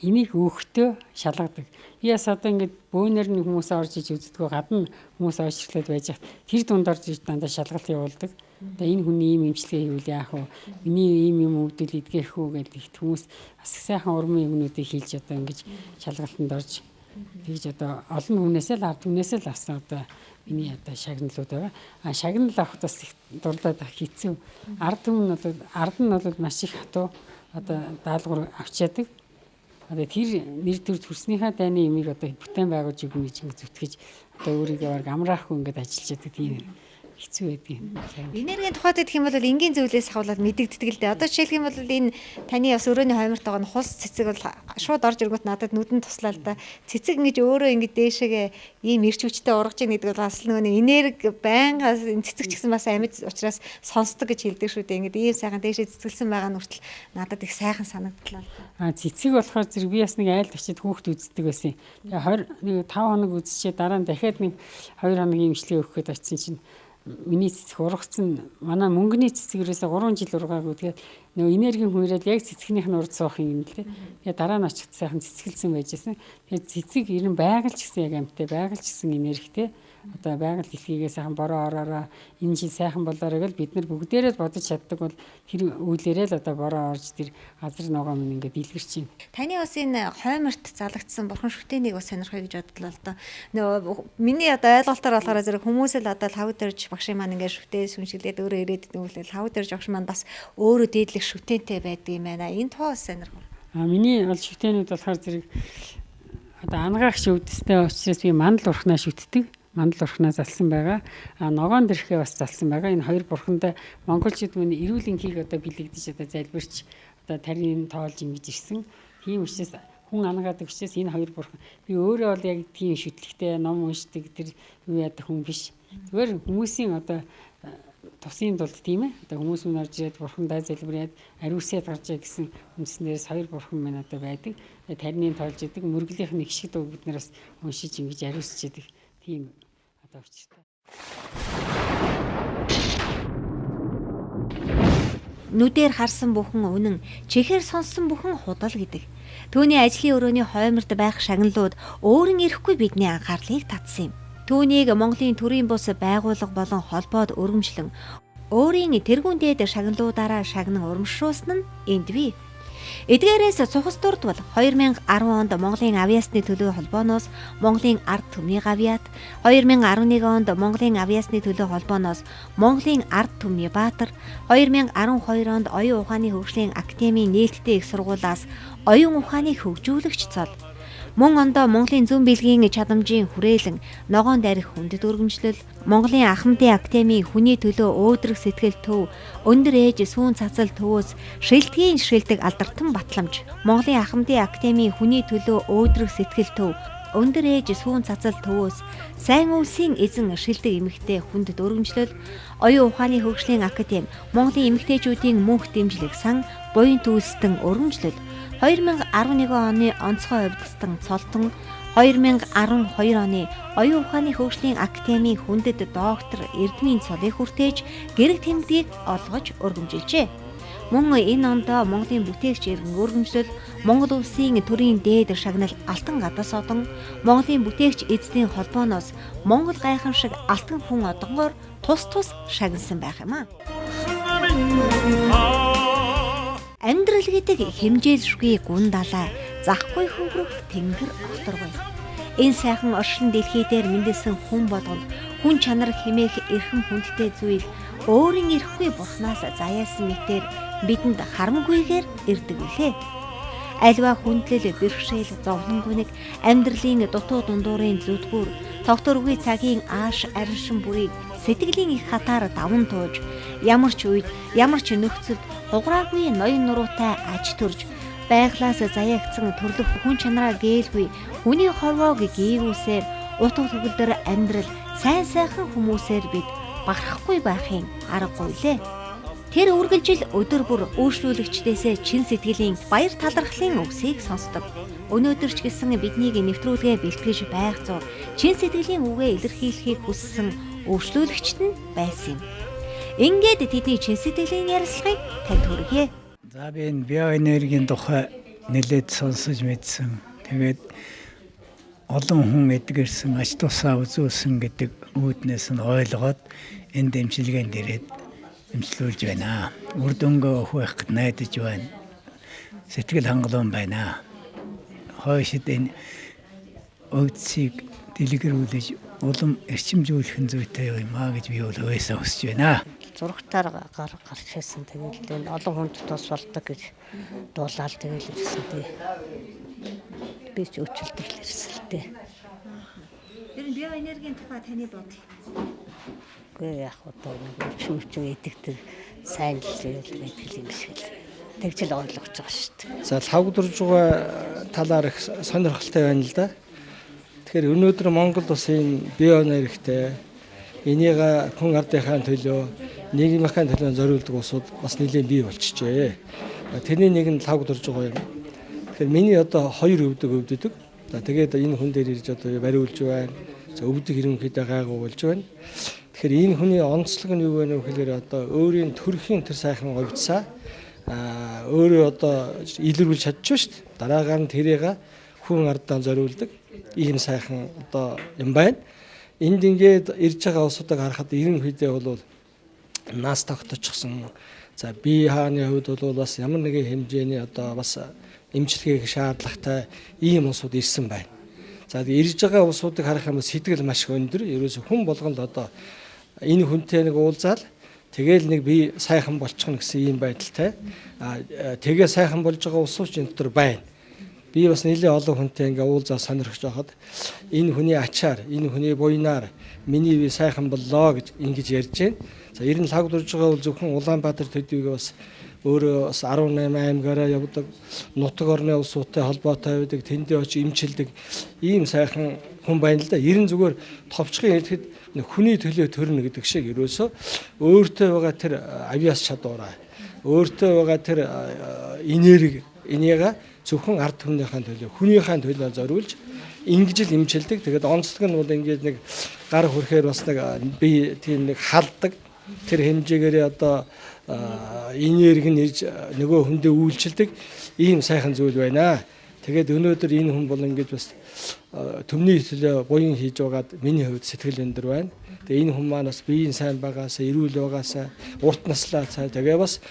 Энийг өөхтөө шалгадаг. Би бас одоо ингээд бөөнөр нь хүмүүс орж иж үздэг гадна хүмүүс ойрчлаад байж хат тэр дунд орж иж дандаа шалгалт явуулдаг. Одоо энэ хүний ийм имчилгээ хийвэл яах вэ? Миний ийм юм өвдөл эдгэх үү гэдэг хүмүүс бас сайхан урмын өгнүүдийг хийж одоо ингэж шалгалтанд орж тэгж одоо олон хүнээсээ л ард түмнээсээ л авсан одоо миний одоо шагналууд байгаа. Шагнал авах бас их дурдаад хэцүү. Ард түмэн бол ард нь бол маш их хатуу одоо даалгавар авчаадаг. Одоо тэр нэр төр төрснийхаа дайны юмыг одоо бүтээн байгуулж өгнө гэж ингэ зүтгэж одоо өөрийгөө амраахгүй ингээд ажиллаж яадаг тийм хэцүү байдаг. Энергийн тухайд гэх юм бол энгийн зүйлээс хавлаад мэдэгддэг л дээ. Одоо жишээлх юм бол энэ таны бас өрөөний хойморт байгаа хулс цэцэг бол шууд орж ирэнгүүт надад нүдэнд туслаа л да. Цэцэг ингэж өөрөө ингэж дээшээгээ ийм ирч хүчтэй ургаж ийн гэдэг бол бас нөгөө энерги байнга цэцэг ч гэсэн бас амьд учраас сонсдог гэж хэлдэг шүү дээ. Ингэж ийм сайхан дээшээ цэцгэлсэн байгаа нь хүртэл надад их сайхан санагдлаа. Цэцэг болохоор зэрэг би бас нэг айл тавчид хүүхд үздэг байсан. Тэгээ 5 хоног үзчихээ дараа нь дахиад нэг 2 хоногийн имчилгээ өгөх гээд очсон чинь миний цэцэг ургацсан манай мөнгөний цэцгэрээс 3 жил ургаагүй тэгээд нөгөө энергийн хүнрээд яг цэцгнийх нь урд суух юм л дээ. Тэгээд дараа нь очихд сайхан цэцгэлсэн байжсэн. Тэгээд цэцэг ер нь байгаль ч гэсэн яг амьттай байгаль ч гэсэн энергитэй. Одоо байгаль дэлхийгээ сайхан бороо ороороо энэ жил сайхан болоорой гэж бид нар бүгдээрээ бодож чаддаг бол тэр үйлээрээ л одоо бороо орж тэр газар ногоо минь ингээд илгэрч байна. Таны бас энэ хойморт залгагдсан бурхан шүтээнийг бас сонирхоё гэж бодлоо л доо. Нөгөө миний одоо ойлголтоор болохоор зэрэг хүмүүс л одоо Лхагвадорж багшийн маань ингээд шүтээ сүншиглээд өөрөө ирээд идэв үл Лхагвадорж багш маань бас өөрөө дээдлэх шүтээтэй байдаг юм байна. Энэ тоо сонирхов. Миний бол шүтээнүүд болохоор зэрэг одоо ангаагч өвдөстэй учраас би мандал урхнаа шүтдэг. мандал урхнаа залсан байгаа. Ногоон дэрхээ бас залсан байгаа. Энэ хоёр бурхандаа монголчууд мөн эрүүл энхийг одоо бэлэгдэж одоо залбирч одоо тарийн тоолж ингэж ирсэн. Тийм учраас хүн анагаадаг учраас энэ хоёр бурхан би өөрөө бол яг тийм шүтлэгтэй ном уншдаг тэр юу яадаг хүн биш. Зүгээр хүмүүсийн одоо тусын тулд тийм ээ. Одоо хүмүүс мөн орж ирээд бурхандаа залбираад ариусаад гарчаа гэсэн үндснээс хоёр бурхан мань одоо байдаг. Тарийн тоолж идэг мөргөлийнх нэг шиг дуу бид нараас уншиж ингэж ариусч идэг. Тийм одоо учиртай. Нүдээр харсан бүхэн үнэн, чихээр сонссон бүхэн худал гэдэг. Түүний ажлын өрөөний хойморд байх шагналууд өөрийн ирэхгүй бидний анхаарлыг татсан юм. Түүнийг Монголын төрийн бус байгууллага болон холбоод өргөмжлөн өөрийн тэргүүн дээд шагналуудаараа шагнан урамшруулсан нь энд бий. Эдгээрээс цухас дурдвал 2010 онд Монголын авиасны төлөө холбооноос Монголын ард түмний авиат, 2011 онд Монголын авиасны төлөө холбооноос Монголын ард түмний баатар, 2012 онд оюун ухааны хөгжлийн академийн нээлттэй их сургуулиас оюун ухааны хөгжүүлэгч цол. Мөн ондоо Монголын зүүн бэлгийн чадамжийн хүрээлэн ногоон дарих хүндэт өргөмжлөл, Монголын Ахмадын академийн хүний төлөө өөдрөг сэтгэл төв, өндөр ээж сүүн цацал төвөөс шилдгийн шилдэг алдартан батламж, Монголын Ахмадын академийн хүний төлөө өөдрөг сэтгэл төв, өндөр ээж сүүн цацал төвөөс сайн үлсийн эзэн шилдэг эмэгтэй хүндэт өргөмжлөл, оюун ухааны хөгжлийн академи, Монголын эмэгтэйчүүдийн мөнх дэмжлэг сан, буян түүлстэн өргөмжлөл, 2011 оны онцгой хувьдсан цолтон, 2012 оны оюун ухааны хөгжлийн академийн хүндэт доктор эрдмийн цолыг хүртээж гэрэг тэмдгийг олгож өргөмжилжээ. Мөн энэ ондоо Монголын бүтээгч иргэн өргөмжлөл, Монгол улсын төрийн дээд шагнал Алтан гадаас одон, Монголын бүтээгч эзэдийн холбооноос Монгол гайхамшиг алтан хүн одонгоор тус шагнасан байх юм а. Амьдрал гэдэг хэмжээлшгүй гүн далай, захгүй хөврөх тэнгэр огторгүй. Энэ сайхан оршин дэлхий дээр мэндэлсэн хүн болгонд хүн чанар хэмээх эрхэм хүндтэй зүйл өөрийн ирэхгүй бурхнаас заяасан мэтээр бидэнд харамгүйгээр ирдэг билээ. Альва хүндлэл, бэрхшээл, зовлон гүнэг, амьдралын дутуу дундуурын зүдгүүр, тогтворгүй цагийн ааш аршин бүрийг сэтгэлийн их хатаар даван тууж, ямар ч үед, ямар ч нөхцөлд хугараагүй ноён нуруутай аж төрж, байглаас заяагцсан төрлөх хүн чанараа гээгүй, хүний хорвоог гээгүүсээр утга төгөлдөр амьдрал сайн сайхан хүмүүсээр бид баграхгүй байхын аргагүй лээ. Тэр үргэлжил өдөр бүр өөрчлөлөгчдөөсөө чин сэтгэлийн баяр талархлын үгсийг сонсдог. Өнөөдөр ч гэсэн биднийг нэвтрүүлгээ бэлтгэж байх зур чин сэтгэлийн үгээ илэрхийлэхийг хүссэн өөрчлөлөгчд нь байсан юм. Ингээд тэдний чин сэтгэлийн ярилцлагыг танд хүргье. За би энэ биоэнергийн тухай нэлээд сонсож мэдсэн. Тэгээд олон хүн эдгэрсэн, ач тусаа үзүүлсэн гэдэг үүднээс нь ойлгоод энэ дэмжлэгэнд ирээд дэмжлүүлж байна. Үр дүнгээ өгөх гэж найдаж байна. Сэтгэл хангалуун байна. Хойшид энэ өвдсийг дэлгэрүүлж улам эрчимжүүлэх зүйтэй юм аа гэж би бол өөсөө хүсэж байна. Зургатаар гарч ирсэн. Тэгээд энэ олон хүнд тус болдог гэж дуулаад тэгэл ирсэн тий. Би ч өчөлдөг ирсэн л дээ. Тэр биоэнергийн тухай таны бодол. Гэхдээ яг одоо чүмчэн идэгдэг сайн л байдаг юм шиг л. Тэгж л ойлгож байгаа шүү дээ. За Лхагвадоржууга талаар их сонирхолтой байна л да. Тэгэхээр өнөөдөр Монгол улсын биоэнергитэй энийг хүн ардынхаа төлөө, нийгмийнхаа төлөө зориулдаг улсууд бас нэлээд бий болчихжээ. Тэрний нэг нь Лхагвадоржууга юм. Тэгэхээр миний одоо хоёр өвдөг. За тэгээд энэ хүн дээр ирж одоо бариулж байна. За өвдөг ерөнхийдөө гайгуулж байна. Тэгэхээр энэ хүний онцлог нь юу вэ гэхээр одоо өөрийн төрхийн тэр сайхан говьцаа өөрөө одоо илэрүүлж чадчих шүү дээ. Дараагаар нь тэрийг хүн ардаа зориулдаг ийм сайхан одоо юм байна. Энд ингээд ирж байгаа улсуудыг харахад ерөнхийдөө бол нас тогтчихсон. За бие хааны хувьд бол бас ямар нэгэн хэмжээний одоо бас эмчилгээх шаардлагатай ийм улсууд ирсэн байна. За ирж байгаа улсуудыг харах юм бол сэтгэл маш өндөр. Ерөөсө хүн болгонд одоо энэ хүнтэй нэг уулзаал тэгэл нэг би сайхан болчихно гэсэн ийм байдалтай. Тэгээ сайхан болж байгаа улсууч энэ дотор байна. би бас нэлээд олон хүнтэй ингээ уулзаа сонирхож байхад энэ хүний ачаар, энэ хүний буйнаар миний бие сайхан боллоо гэж ингэж ярьж байна. За ер нь Лхагвадорж байгаа бол зөвхөн Улаанбаатар төдийгүй бас өөрөө бас 18 аймгаараа явдаг, нутаг орны улсуудтай холбоотой байдаг, тэндээ очиж имчилдэг ийм сайхан хүн байна л да. Ер нь зүгээр товчхон хэлэхэд хүний төлөө төрнө гэдэг шиг ерөөсөө өөртөө байгаа тэр авиас чадвараа, өөртөө байгаа тэр энерги, энийга зөвхөн ард түмнийхэн төлөө, хүнийхэн төлөө зориулж ингэж л имчилдэг. Тэгээд онцлог нь бол ингээд нэг гар хүрэхээр бас нэг би тийм нэг халддаг. Тэр хэмжээгээр одоо энерги нь ирж нөгөө хүндээ үйлчилдэг ийм сайхан зүйл байна. Тэгээд өнөөдөр энэ хүн бол ингэж бас төмний төлөө буян хийж байгаад миний хувьд сэтгэл өндөр байна. Тэгээд энэ хүн маань бас биеийн сайн байгаасаа, эрүүл байгаасаа, урт наслаа цаа тэгээ бас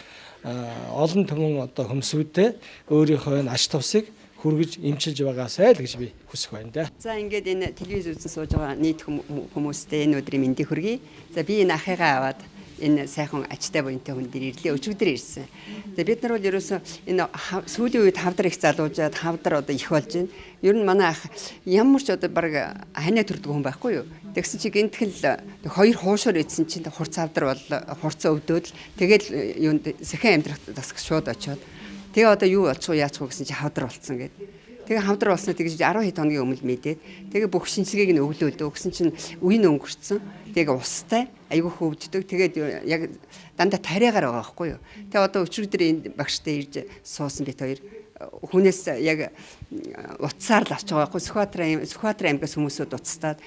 олон түмэн одоо хөмсгүүдтэй өөрийнхөө ач тусыг хүргэж имчилж байгаасай л гэж би хүсэх байна да. За ингээд энэ телевиз үзэн сууж байгаа нийт хүмүүстээ энэ өдрийн мэндийг хүргэе. За би энэ ахыгаа аваад энэ сайхан ачтай буянтай хүн дээр ирлээ. Өчигдөр ирсэн. За бид нар бол ерөөсөө энэ сүүлийн үед хавдар их залуужаад хавдар одоо их болж байна. Ер нь манай ах ямар ч одоо баг ханиа төрдөг хүн байхгүй юу. Тэгсэн чи гинтгэл хоёр хуушаар идсэн чинь хурц хавдар бол хурцаа өвдөөд тэгэл юунд сэхэн амьдрах засаг шууд очоод тэгээ одоо юу болчих вэ яачих вэ гэсэн чи хавдар болцсон гэдэг. Тэгээ хавдар болсноо тэгж 10 хэд хоногийн өмнө мэдээд тэгээ бүх шинжилгээг нь өглөөлөө. Өгсөн чинь үе нь өнгөрцөн. Тэгээ устай айгүй хөвддөг. Тэгээд яг дандаа тариагаар байгаа байхгүй юу. Тэгээ одоо өчигдөр энэ багштай ирж суусан бит хоёр хүнээс яг утсаар л авч байгаа байхгүй. Сүхбаатар аймгаас хүмүүсүүд уцтаад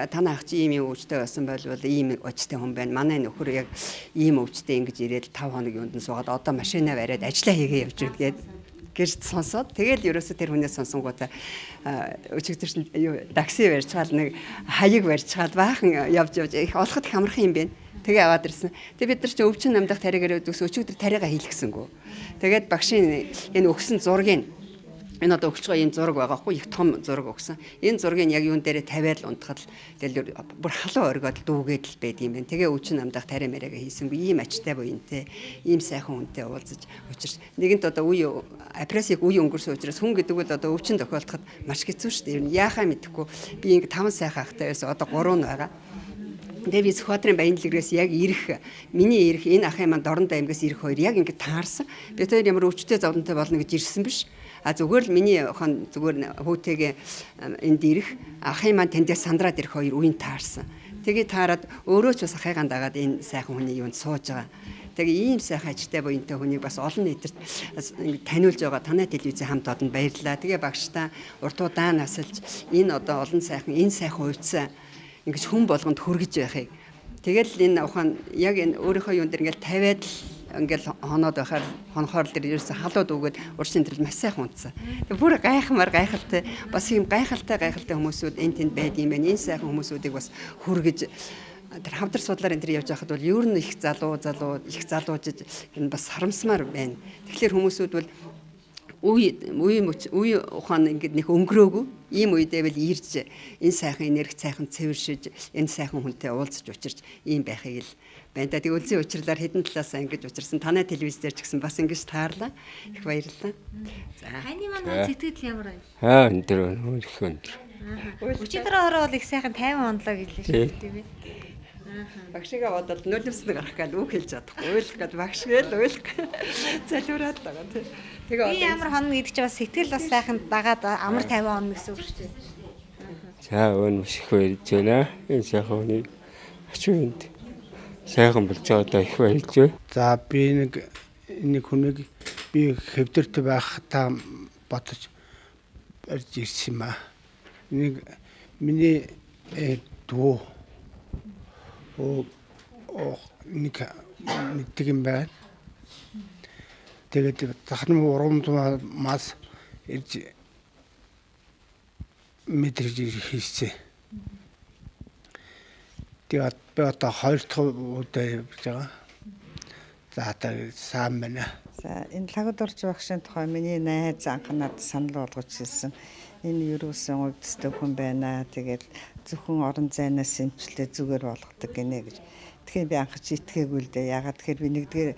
танаа ах чи ийм өвчтэй байсан бол ийм өвчтэй хүн байна. Манай нөхөр яг ийм өвчтэй ингэж ирээд 5 хоног юунд нь суугаад одоо машинаа бариад ажиллаа хийгээ явж иргээд гэж сонсоод тэгэл ерөөсө тэр хүнээс сонсонгуудаа өчигдөр чинь такси барьцгаал нэг хаяг барьцгаал баахан явж их олоход их амархан юм байна. Тэгээ аваад ирсэн. Тэгээ бид нар чи өвчин намдах тариагаар өдөөс өчигдөр тариагаа хийлгэсэнгүү. Тэгээд багшийн энэ өгсөн зургийг энэ одоо өгч байгаа энэ зураг байгаа хгүй их том зураг өгсөн. Энэ зургийг яг юун дээрээ тавиад л унтахад тэгэл бүр халуун оргиод дүүгээд л байд юм байна. Тэгээ өвчин намдах тариа мэрэгээ хийсэнгүй ийм ачтай буянтай, ийм сайхан хүнтэй уулзаж учирч нэгэнт одоо үе апрессиг үе өнгөрсөн учраас хүн гэдэг нь одоо өвчин тохиолдоход маш хэцүү шүү дээ. Ер нь яахаа мэдэхгүй би ингэ 5 сайхан ахтай байсан одоо 3 нь байгаа. Тэгээ би Сүхбаатарын Баянлаграас яг ирэх миний ирэх энэ ахын маань Дорнод аймгаас ирэх хоёр яг ингэ таарсан. Би тэр ямар өвчтэй зовлонтой болно гэж ирсэн биш. А зүгээр л миний хон зүгээр хүүтэйгээ энд ирэх ахын маань тэндээс сандраад ирэх хоёр үеийн таарсан. Тэгээ таарад өөрөө ч бас ахыгаан дагаад энэ сайхан хүний юунд сууж байгаа. Тэгээ ийм сайхан ачтай буянтай хүнийг бас олон нийтэд таниулж байгаа танай телевизийн хамт олонд баярлалаа. Тэгээ багштай урт удаан насалж энэ одоо олон сайхан энэ сайхан хувьцаа ингэж хүн болгонд хүргэж байхыг. Тэгэл энэ ухаан яг энэ өөрийнхөө юун дээр ингээл тавиад л ингээл хоноод байхаар хонхоор л дээр ерөөсө халууд өгөөд уршийн дээр маш сайхан унтсан. Тэг бүр гайхалтай бас юм гайхалтай хүмүүсүүд энэ тэнд байд юм байна. Энэ сайхан хүмүүсүүдийг бас хүргэж тэр хавдар судлаар энэ төр явж байхад бол ер нь их залуужж энэ бас харамсмаар байна. Тэгэхээр хүмүүсүүд бол үе ухаан ингээд нэг өнгөрөөгүй ийм үедээ бол ирж энэ сайхан энерги сайхан цэвэршиж энэ сайхан хүнтэй уулзаж учирч ийм байхыг л байна. Тэг үлзий учирлаар хэдэн талаасаа ингэж учирсан танай телевиз дээр ч гэсэн бас ингэж таарлаа. Их баярлалаа. За. Хани манай сэтгэл ямар Аа байна? өндөр их өндөр. Өчигдөр ороо бол их сайхан 50 онлоо гэлээ шүү дээ тийм ээ. Багшигаа бодоод нулимс нэг арах гал үг хэлж чадахгүй. Уйлах гал багшгээл уйлах. Залуураад байгаа тийм. Тэгээ би ямар хоног идэх чи бас сэтгэл бас сайхан дагаад амар 50 хоног гэсэн үг шүү дээ. За өн маш их баярлж байна. Энэ сайхан хүний ачуунд сайхан болж байгаа одоо их баярлж байна. За би нэг хүнийг би хэвдэрт байх та бодож барьж ирсэн юм аа. Нэг миний дүү нэг мэддэг юм байна. Тэгээд захны урамдмаас ирж мэдрэж хийсэн. Тэгээд би одоо 2 дахь удаа явж байгаа. За одоо сайн байна. За энэ Лхагвадорж багшийн тухай миний найз анханад санал болгож хэлсэн. Энэ юусэн өвдөстэй хүн байна. Тэгээд зөвхөн орон зайнаас эмчлээ зүгээр болгодог гинэ гэж. Тэгэхээр би анхаж итгээгүй л дээ. Ягаад тэгэхээр би нэгдүгээр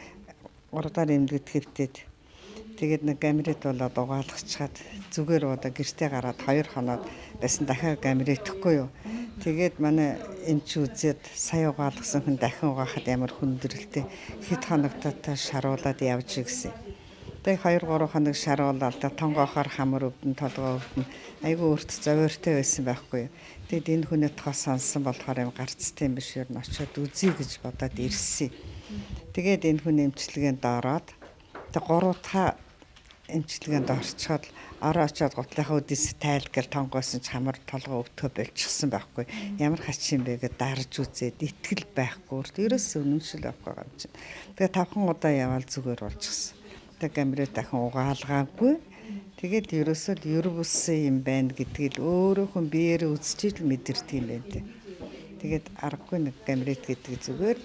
3 дахь эмнэлэгт хэвтээд Тэгээд нэг гамрит болоод угаалгачаад зүгээр удаа гэртээ гараад 2 хоноод байсан дахиад гамрит итгэхгүй юу. Тэгээд манай эмч үзээд сая угаалгасан хүн дахин угаахад ямар хүндрэлтэй хэд хоногтой шаруулаад явж гисэн. Тэгээд 2-3 хоног шаруулаад тонгоохоор хамар өвдөн толгоо өвдөн айгүй өөрт зовёртой байсан байхгүй юу. Тэгэд энэ хүнээ тохоо сонсон болохоор юм гарцтай юм биш юу очиод үзье гэж бодоод ирсэн. Тэгээд энэ хүн эмчилгээнд ороод тэг 3 дахь эмчилгээнд орчоод ороо очиод гутлынхаа үдээс тайлгал тонгоосон ч хамар толгоо өвтгөө болчихсон байхгүй. Ямар хачин бэ гэдээ дарж үзээд итгэл байхгүй. Ерөөсөө үнэмшил байхгүй юм чинь. Тэгээ 5 удаа яваал зүгээр болчихсон. Тэг гамрээ дахин угаалгаагүй. Тэгээд ерөөсөө ер бусын юм байна гэдгийг өөрөө хүн биеэр үзчихэл мэдэрдэг юм байна те. Тэгээд аргагүй нэг гамрет гэдэг зүгээр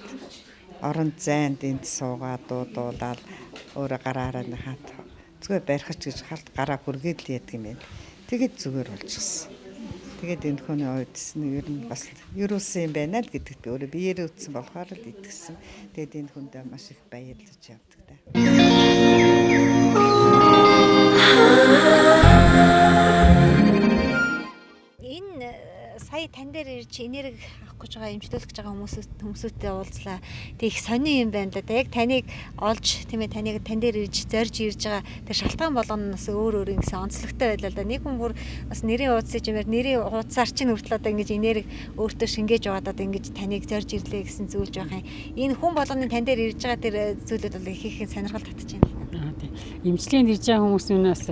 орон зайд энд суугаад дуудаад өөрөө гараараа хат зүгээр барихч гэж халт гараа хүргээд л яадаг юм байна. Тэгээд зүгээр болчихсон. Тэгээд энэ хүний ойд ер нь бас ерөөсөн юм байна л гэдэгт өөрөө биеэр үзсэн болохоор л итгэсэн. Тэгээд энэ хүндээ маш их баярлаж явдаг та. Энэ сая тань дээр ирж энерги авах гэж байгаа эмчлүүлэх гэж байгаа хүмүүстэй уулзлаа. Тэг их сони юм байна л да. Яг таныг олж тийм ээ таныг тань дээр ирж зорж ирж байгаа. Тэг шалтгаан болгоноос өөр ингэсэн онцлогтой байлаа л да. Нэг хүн бүр бас нэрийн хуудас юмэр нэрийн хуудасаар чинь хүртэл одоо ингэж энерги өөртөө шингээж яваад одоо ингэж таныг зорж ирлээ гэсэн зүйлж байгаа юм. Энэ хүн болгоны тань дээр ирж байгаа тэр зүйлүүд бол их их сонирхол татж байна. Тийм. Эмчилгээнд ирж байгаа хүмүүсээс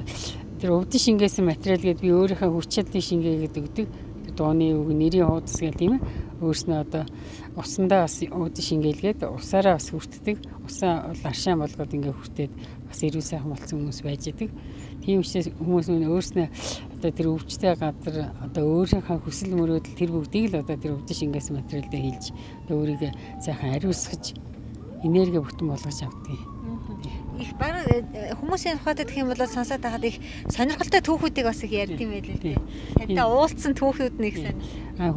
тэр өвдөн шингээсэн материал гээд би өөрийнхөө хүч чадлыг шингээгээд өгдөг. Дууны үг нэрийн хуудас гэх тийм ээ. Өөрснөө одоо усандаа бас өвдөн шингээлгээд усаараа бас хүртдэг. Усаа бол аршаан болгоод ингээ хүртээд бас эрүүл сайхан болсон хүмүүс байж идэг. Тийм учраас хүмүүс өөрснөө одоо тэр өвчтэй газар одоо өөрийнхөө хүсэл мөрөөдөл тэр бүгдийг л одоо тэр өвдөн шингээсэн материал дээр хэлж одоо өөрийгөө сайхан ариусгаж энерги бүтэн болгож авдаг. Их баг хүмүүсийн тухайд гэх юм бол сонсоод байхад их сонирхолтой түүхүүдийг бас их ярьд юм байлээ тийм. Тантай уулзсан түүхүүд нэг сонир.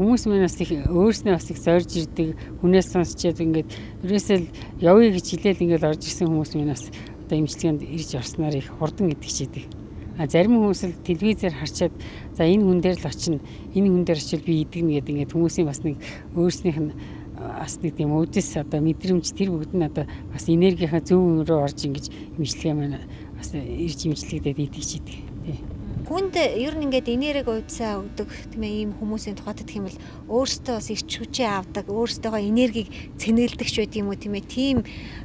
Хүмүүс маань бас их өөрснөө бас их зорж ирдэг. Хүнээс сонсчээд ингээд ерөөсөө явъя гэж хэлээд ингээд орж ирсэн хүмүүс маань бас одоо эмчилгээнд ирж орсноор их хурдан идэвчээдэг. Зарим хүмүүс л телевизээр харчаад за энэ хүн дээр л очино. Энэ хүн дээр очил би идэгнэ гэдэг ингээд хүмүүсийн бас нэг өөрснийх нь бас нэг тийм өвдөс одоо мэдрэмж тэр бүгд нь одоо бас энергийнхаа зөв юм руу орж ингэж эмчилгээ маань бас ирж эмчилгээдээд идэвчээдэг. Хүнд ер нь ингээд энерги уйдсаа өгдөг тийм ээ ийм хүмүүсийн тухайд гэх юм бол өөртөө бас ирч хүчээ авдаг, өөртөөгөө энергийг цэнгэлдэг ч байт юм уу тийм ээ. Тийм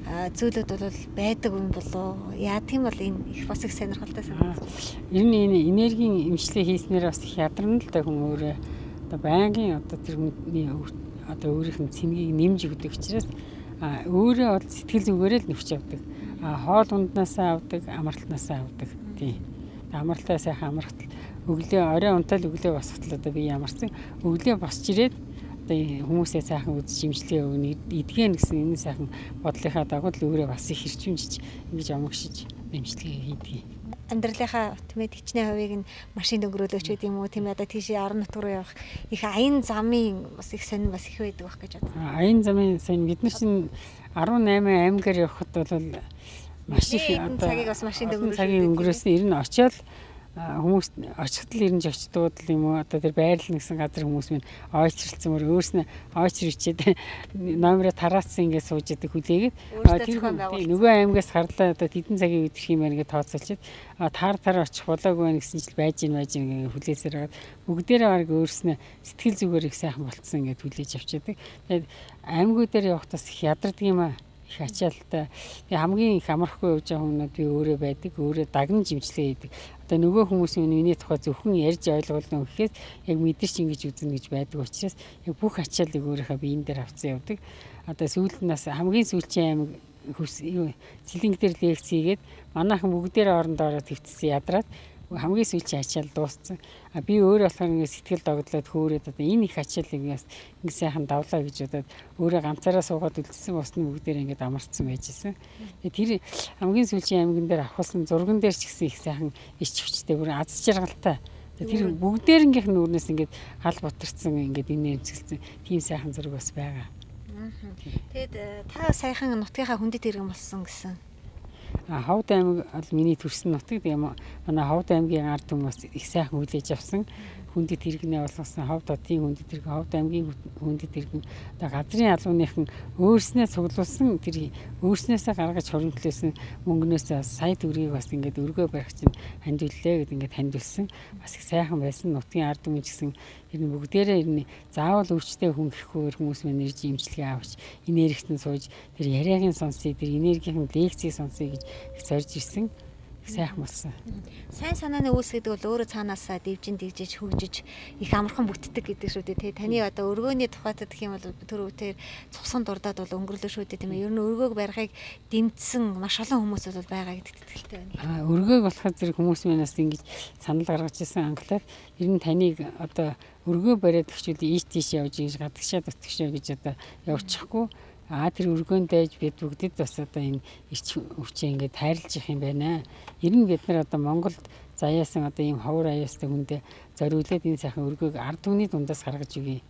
зүйлүүд бол байдаг юм болоо. Яадаг юм бол энэ их бас их сонирхолтой санагдав. Ер нь энэ энергийн эмчилгээ хийснээр бас их ядарна л да хүн өөрөө одоо байнгын одоо тэр хүний одоо өөрийнх нь цэнгийг нэмж өгдөг учраас өөрөө бол сэтгэл зүгээрээ л нөхч авдаг. Хоол унданаасаа авдаг, амралтнаасаа авдаг. Тийм. Амралтаа сайхан амрахтал өглөө орой унтаал өглөө босхтал одоо би ямарсан өглөө босч ирээд одоо хүмүүсээ сайхан үзэж имжлэгээ өгнө идэгэн гэсэн энэ сайхан бодлынхаа дагуу л өөрөө бас их хэрчимжиж ингэж амгшиж имжлэгээ хийдэг. Амьдралынхаа тийм ээ хичнээн хувийг нь машин өнгөрөөлөөч гэдэг юм уу тийм ээ одоо тийш орон нутг руу явах их аян замын бас их сонир бас их байдаг байх гэж бодлоо. Аян замын сонир бид нар чинь 18 аймгаар явхад бол маш их одоо цагийн өнгөрөөсөн ер нь очиод хүмүүс очихдл ирнж очдууд л юм уу одоо тэр байрлал гэсэн газар хүмүүс минь ойчралцсан мөр өөрснөө ойчрчээд номероо тараацсан ингээд сууж идэг хүлээгээд тэр нөгөө аймгаас гарлаа одоо тэдэн цагийн үед ирэх юм байна гэж тооцоолчихэд таар очих болоогүй байна гэсэн чил байж ин хүлээсээр хагаад бүгдээрээ баг өөрснөө сэтгэл зүгээр их сайхан болцсон ингээд хүлээж авчиадаг. Тэгээд аймагуд дээр явахдаас их ядардаг юм аа. Их ачаалттай. Тэгээ хамгийн их амархгүй явж байгаа хүмүүс би өөрөө байдаг, өөрөө дагнаж имжлээ хийдэг. Одоо нөгөө хүмүүс миний тухай зөвхөн ярьж ойлгуулна гэхээс яг мэдэрч ингэж үзнэ гэж байдаг учраас яг бүх ачааллыг өөрийнхөө биеийн дээр авцсан явдаг. Одоо сүүлднээс хамгийн сүүлчийн аймаг цэлинг дээр лекц хийгээд манайхан бүгдээрээ орондоо ороод твцсэн ядраад хамгийн сүүлчийн ачаал дууссан. Би өөрөө болохоор ингэ сэтгэл догдлоод хөөрөөд одоо энэ их ачаалыг ингэ сайхан давлаа гэж бодоод өөрөө ганцаараа суугаад үлдсэн усны бүгдээр ингэ амарцсан байжсэн. Тэр хамгийн сүүлчийн аймагн дээр авахсан зурган дээр ч гэсэн их сайхан ич хүчтэй бүр аз жаргалтай. Тэр бүгдээрнгийнх нь өрнөөс ингэ хал бутарцсан ингэ энэ нэмцгэлсэн тийм сайхан зураг бас байгаа. Тэгэд та саяхан нутгийнхаа хүндэт иргэн болсон гэсэн. Ховд аймаг бол миний төрсөн нутаг. Тийм манай Ховд аймгийн ард хүмүүс их сайхан хүлээж авсан. Хүндэт иргэнээ болгосон Ховд хотын хүндэт иргэн, Ховд аймгийн хүндэт иргэн одоо газрын албаныхан өөрснөө цуглуулсан тэр өөрснөөсөө гаргаж хуримтлуулсан мөнгнөөс сая төгрөгийг бас ингээд өргөө барих чинь хандвиллээ гэд ингээд хандвилсан. Бас их сайхан байсан. Нутгийн ард түмэн гэсэн ер нь бүгдээрээ ер нь заавал өвчтэй хүн гэхгүйгээр хүмүүс мань ирж имчилгээ авч энергитэн сууж тэр яриагийн сонсъё, тэр энергийн лекцийг сонсъё гэж их зорж ирсэн. Сайхан болсон. Сайн санааны үүс гэдэг бол өөрөө цаанаасаа дивжин дэгжиж хөгжиж их амархан бүтдэг гэдэг шүү дээ. Таны одоо өргөөний тухайд гэх юм бол тэр үгээр цусган дурдаад бол өнгөрлөө шүү дээ тийм ээ. Ер нь өргөөг барихыг дэмжсэн маш олон хүмүүс бол байгаа гэдэгт итгэлтэй байна. Өргөөг болоход зэрэг хүмүүс манаас ингэж санал гаргаж ирсэн англиар ер нь таныг одоо өргөө бариад өгчүүл ийш тийш явж ийш гадагшаа дутгшаа гэж одоо явчихгүй. Тэр өргөөнд дайж бид бүгдэд бас одоо энэ ирч өвчөө ингээд тайрлж явах юм байна. Ер нь бид нар одоо Монголд заяасан одоо ийм ховор аяастай хүндээ зориулээд энэ сайхан өргөөг ард түмний дундаас гаргаж өгье.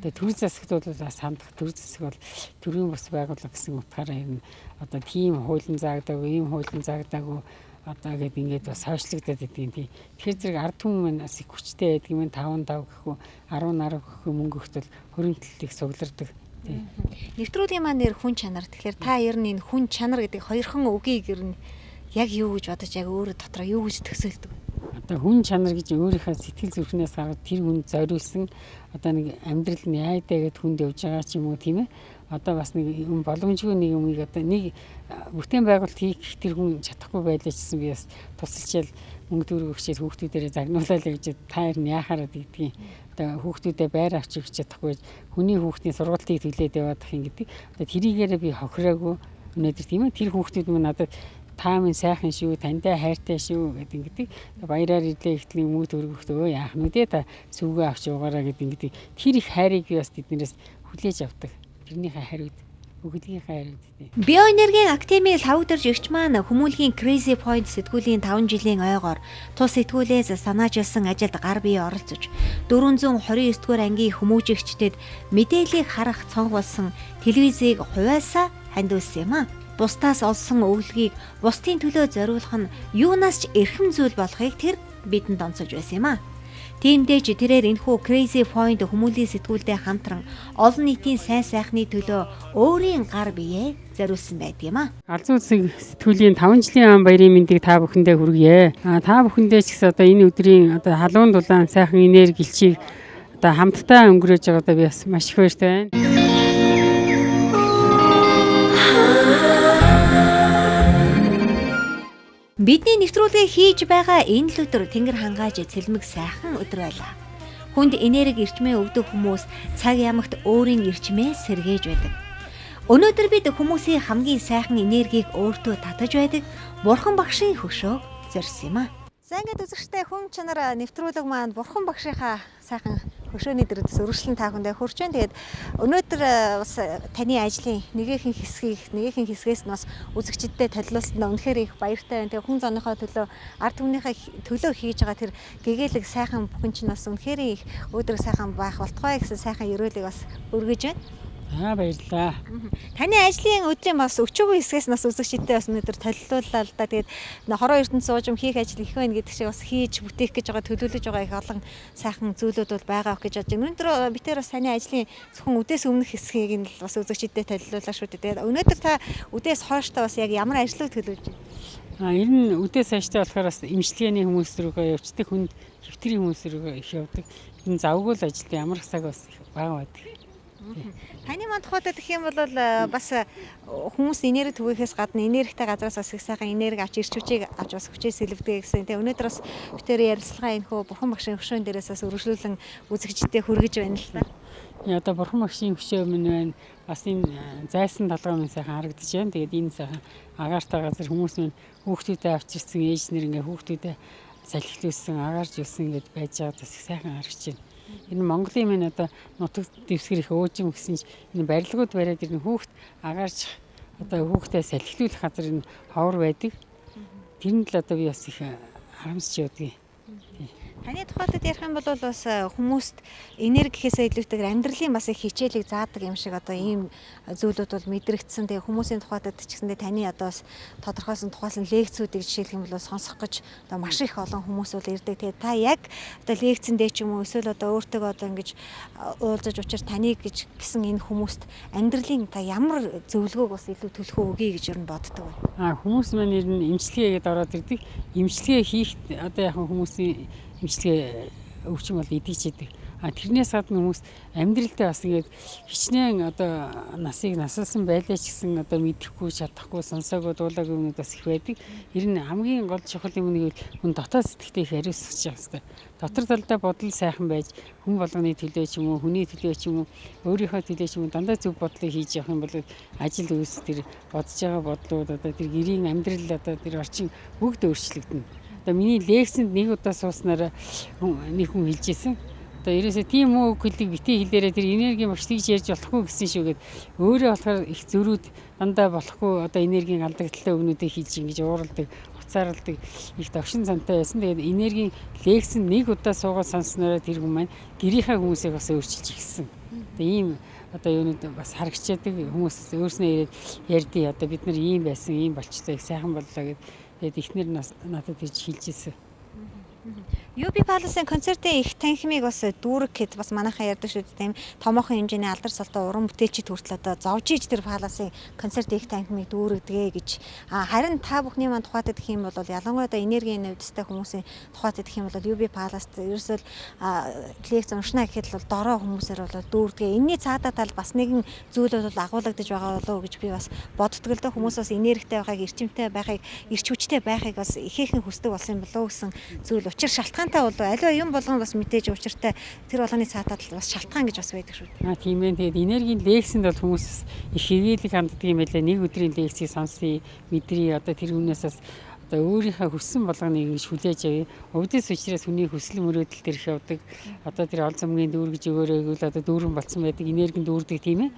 Одоо төр засагт бол сандах төр засаг бол төрийн бус байгууллага гэсэн утгаараа ер нь одоо тийм хуулийн заагдаагүй, ийм хуулийн заагдаагүй одоо гээд ингээд бас хойшлогдоод байдгийн тий. Тэгэхээр зэрэг ард түмэн маань бас их хүчтэй байдаг юм 5 гэхгүй 10 гэхгүй мөнгө өгтөл хөрөнгөлөлтийг суглардаг. Нэвтрүүлгийн маань нэр хүн чанар. Тэгэхээр та ер нь энэ хүн чанар гэдэг хоёрхан үгийг ер нь яг юу гэж бодож яг өөрөө дотроо юу гэж төсөөлдөг? Одоо хүн чанар гэж өөрийнхөө сэтгэл зүрхнээс гаргаад тэр хүнд зориулсан одоо нэг амьдрал нь яайдаа гэд хүнд явж байгаа ч юм уу тийм ээ. Одоо бас нэг юм боломжгүй нэг юмыг одоо нэг бүтээн байгуулалт хийх тэр хүн чадахгүй байлаа гэсэн би бас тусалчаал мөнгө төгрөг өгчээд хүүхдүүдээрээ загнуулаад явж та ер нь яхаараа гэдгийг одоо хүүхдүүдээ байр авч өгч чадахгүй хүний хүүхдийн сургалтыг төлөөд яваад их юм гэдэг. Одоо тэрийгээрээ би хохироогүй өнөөдөр тийм ээ тэр хүүхдүүд минь надад та минь сайхан шүү, тантай хайртай шүү гэдэг. Баяраар ирлээ ихтлийн мөнгө төгрөг өгтөө яах нүдэ та сүвгээ авч яваараа гэдэг. Тэр их хайрыг би бас тэднээс хүлээж авдаг. Тэрнийхээ хариуд өгөлгийнхээ хариуд тийм. Биоэнергийн академи Лхагвадорж эгч маань хүмүүлгийн Crazy Point сэтгүүлийн 5 жилийн ойгоор тус сэтгүүлээс санаачилсан ажилд гар бие оролцож 429-р ангийн хүмүүжигчдэд мэдээллийг харах цонх болсон телевизийг хуваалсаа хандуулсан юм а. Бусдаас олсон өгүүлгийг бусдын төлөө зориулах нь юунаас ч эрхэм зүйл болохыг тэр бидэнд онцолж байсан юм а. Тиймдээ ч тэрээр энэхүү Crazy Point хүмүүлийн сэтгүүлдээ хамтран олон нийтийн сайн сайхны төлөө өөрийн гар биеэ зориулсан байдаг юм а. Алзуу сэтгүүлийн 5 жилийн ам баярын мэндийг та бүхэндээ хүргье. Та бүхэндээ ч гэсэн одоо энэ өдрийн одоо халуун дулаан сайхан энерги гэлчийг одоо хамтдаа өнгөрөөж байгаадаа би бас маш их баяртай байна. Бидний нэвтрүүлгээ хийж байгаа энэ л өдөр тэнгэр хангааж цэлмэг сайхан өдөр байлаа. Хүнд энерги ирчмээ өгдөг хүмүүс цаг ямагт өөрийн ирчмээ сэргээж байдаг. Өнөөдөр бид хүмүүсийн хамгийн сайхан энергийг өөртөө татаж байдаг Бурхан багшийн хөшөөг зорьсон юм а. За ингээд үзэгчтэй хүн чанар нэвтрүүлэг маань Бурхан багшийнхаа сайхан хөшөөний дээрээс өргөжлөн та бүхэндээ хүрч байна. Тэгээд өнөөдөр бас таны ажлын нэгэн хэсгээс нь бас үзэгчдэд толиулсандаа үнэхээр их баяртай байна. Тэгээд хүн зооныхоо төлөө ард түмнийхээ төлөө хийж байгаа тэр гэгээлэг сайхан бүхэн чинь бас үнэхээр их өдөр сайхан байх болтугай гэсэн сайхан ерөөлийг бас өргөж байна. Баярлалаа. Таны ажлын өдрийн бас өчөөгөө хэсгээс нас үзэгчдээ бас өнөөдөр толилууллаа л да. Тэгээд хороо ертөнд суужим хийх ажил их байна гэдэг шиг бас хийж бүтээх гэж байгаа төлөвлөж байгаа их олон сайхан зүйлүүд бол байгаа гэж бодож байна. Өнөөдөр битээр бас таны ажлын зөвхөн үдээс өмнөх хэсгийг нь л бас үзэгчдээ толилууллаа шүү дээ. Тэгээд өнөөдөр та үдээс хойштоо бас яг ямар ажлыг төлөвлөж байна? Ер нь үдээс хойштой болохоор бас имчилгээний хүмүүс рүүгээ явцдаг хүнд хэвтрийн хүмүүс рүүгээ их явдаг. Энэ завгүй л ажилд ямар хасаг бас бага байдаг. Таны манд тухайд гэх юм бол бас хүмүүс энерги түгээхээс гадна энергитэй газраас бас их сайхан энерги авч ирч хүчийг авч бас хүчээ сэлбэдэг гэсэн. Тэгээ өнөөдөр бас битээр ярилцлага энэхүү Бурхан багшийн хөшөөнд дээрээс бас өргөжлүүлэн үзэгчдэд хүргэж байна л та. Одоо Бурхан багшийн хөшөө минь байна. Бас энэ зайсан толгой минь сайхан харагдаж байна. Тэгээд энэ сайхан агаартай газар хүмүүс минь хүүхдүүдэд авчирсан ээж нэр ингээ хүүхдүүдэд салхилуулсан агаарж юусан гэд байж байгаа бас их сайхан харагдаж байна. Энэ Монголын минь одоо нутаг дэвсгэр их өөжим гэсэн чинь энэ барилгууд бариад ирнэ хүүхд агаарч одоо хүүхдээ салхилуулах газар энэ ховор байдаг. Тэр нь л одоо би бас их харамсч явдаг. Таны тухайд ярих юм бол бас хүмүүст энерги гэхээсээ илүүтэйгээр амьдралын бас их хичээлийг заадаг юм шиг одоо ийм зүйлүүд бол мэдрэгдсэн. Тэгээ хүмүүсийн тухайд ч гэсэндээ таны одоо бас тодорхойлсон тухайлсан лекцүүдийг жишээлх юм бол сонсох гэж одоо маш их олон хүмүүс бол ирдэг. Тэгээ та яг одоо лекцэндээ ч юм уу эсвэл одоо өөртөө одоо ингэж уулзаж учир таныг гэсэн энэ хүмүүст амьдралын та ямар зөвлөгөөг бас илүү төлөхөө өгье гэж ер нь боддог байна. Хүмүүс маань ер нь эмчилгээгээд ороод ирдэг. Эмчилгээ хийх одоо яг хүмүүсийн эмчилгээ өвчин бол идэгчээдэг. Тэрнээс гадна хүмүүс амьдралдаа бас ингээд хичнээн одоо насыг насалсан байлаа ч гэсэн одоо мэдэхгүй чадахгүй сонсоогүй дуулаагүй юмуд бас их байдаг. Ер нь хамгийн гол чухал юм нь хүн дотоод сэтгэлтэй их хариуцах хэрэгтэй. Дотор талдаа бодол сайхан байж хүн болгоны төлөө ч юм уу, хүний төлөө ч юм уу, өөрийнхөө төлөө ч юм уу дандаа зөв бодлыг хийж явах юм бол ажил үйлс тэр бодож байгаа бодлууд одоо тэр гэрийн амьдрал одоо тэр орчин бүгд өөрчлөгдөнө. Одоо миний лекцэнд нэг удаа сууснараа нэг хүн хэлжсэн. Одоо ерөөсөө тийм үг хэлийг битгий хэлээрээ тэр энерги багш тэгж ярьж болохгүй гэсэн шүүгээд өөрөө болохоор их зөрүүд дандаа болохгүй одоо энергийн алдагдaltaй өгнүүдийг хийж ингэж ууралдаг, уцаарладаг их төвшин цантай байсан. Тэгээд энергийн лекцэнд нэг удаа суугаад сонссноор тэр хүн маань гэрийнхаа хүмүүсийг бас өөрчилж ирсэн. Тэгээ ийм одоо юунууд бас харагчаадаг хүмүүс өөрснөө ирээд ярьдیں۔ Одоо бид нар ийм байсан, ийм болчихлоо, их сайхан боллоо гэд. Тэгээд ихнэр надад ирж хэлж ирсэн. UB Palace-ын концертын их танхимыг бас дүүрэг гэд бас манайхан ярьдаг шүү дээ. Томоохон хэмжээний алдар салтай уран бүтээлчид хүртэл одоо зовж иж тэр Palace-ын концертын их танхимыг дүүрэгдэгэ гэж. Харин та бүхний маань тухайд гэх юм бол ялангуяа одоо энергийн навьдстай хүмүүсийн тухайд гэх юм бол UB Palace-д ерөөсөө лекц уншна гэхэд бол дорой хүмүүсээр бол дүүрдэгэ. Энэний цаадаа тал бас нэгэн зүйл бол агуулгадж байгаа болов уу гэж би бас боддог л да. Хүмүүс бас энергитэй байхыг, эрчимтэй байхыг, эрч хүчтэй байхыг бас ихээхэн хүсдэг болсон юм болов уу гэсэн зүйл учир шалтгаантай болов аливаа юм болгон бас мэдээж учиртай тэр болгоны цаатаад бас шалтгаан гэж бас байдаг шүү дээ. Тийм ээ. Тэгээд энергийн лекцэнд бол хүмүүс их хэвээлэг ханддаг юм байлаа. Нэг өдрийн лекцийг сонсъё, мэдрээ. Одоо тэр хүнээс бас одоо өөрийнхөө хүссэн болгоныг гэж хүлээж авъя. Өвдөс учраас хүний хүсэл мөрөөдөл төр их явдаг. Одоо тэр ол замгийн дүүргэж өгөөрэй гэвэл одоо дүүрэн болсон байдаг. Энергийн дүүрдэг тийм ээ.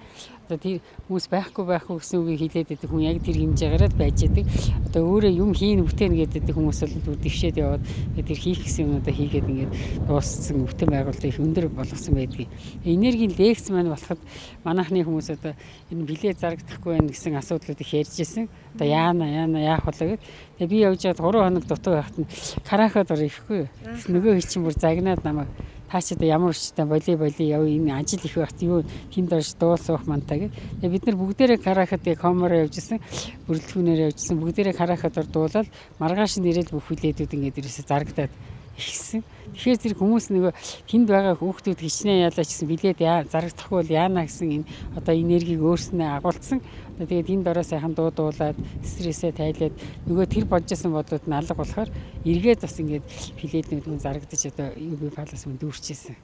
Одоо тэр хүмүүс байхгүй гэсэн үгийг хэлээд байдаг хүн яг тэр хэмжээгээр байж байдаг. Одоо өөрөө юм хийн бүтээн гэдэг хүмүүс бол дэвшээд яваад тэр хийх гэсэн юмудаа хийгээд ингээд дууссан бүтээн байгуулалт их өндөр болгосон байдаг. Энергийн лекц маань болоход манайхны хүмүүс одоо энэ билет зарагдахгүй байх гэсэн асуудлууд их ярьж ирсэн. Одоо яана яах болоо гэд. Тэгээ би явж байгаад 3 хоног дутуу байхад нь карахад ирэхгүй. Нөгөө хий чинь бүр загнаад намайг та ч одоо ямар ч та боли явъя энэ ажил их байхад юу тэнд орж дуулах мантаа гэд. Тэгээ бид нар бүгдээрээ карахад комороо явжсэн, бүрэлдэхүүнээр явжсэн. Бүгдээрээ карахад дуулаад маргааш нь ирээд бүх хүлээдүүд ингээд ерөөсө зарагдаад ихсэн. Тэгэхээр зэрэг хүмүүс нөгөө тэнд байгаа хүүхдүүд хичнээн ялаач гэсэн билет зарагдахгүй бол яана гэсэн энэ одоо энергийг өөрснөө агуулсан. Тэгээд энд ороо сайхан дуудуулаад стрессээ тайлаад нөгөө тэр бодожсэн бодлууд нь алга болохоор эргээд бас ингээд билетнүүд нь зарагдаж одоо UB Palace мөн дүүрчээсэн.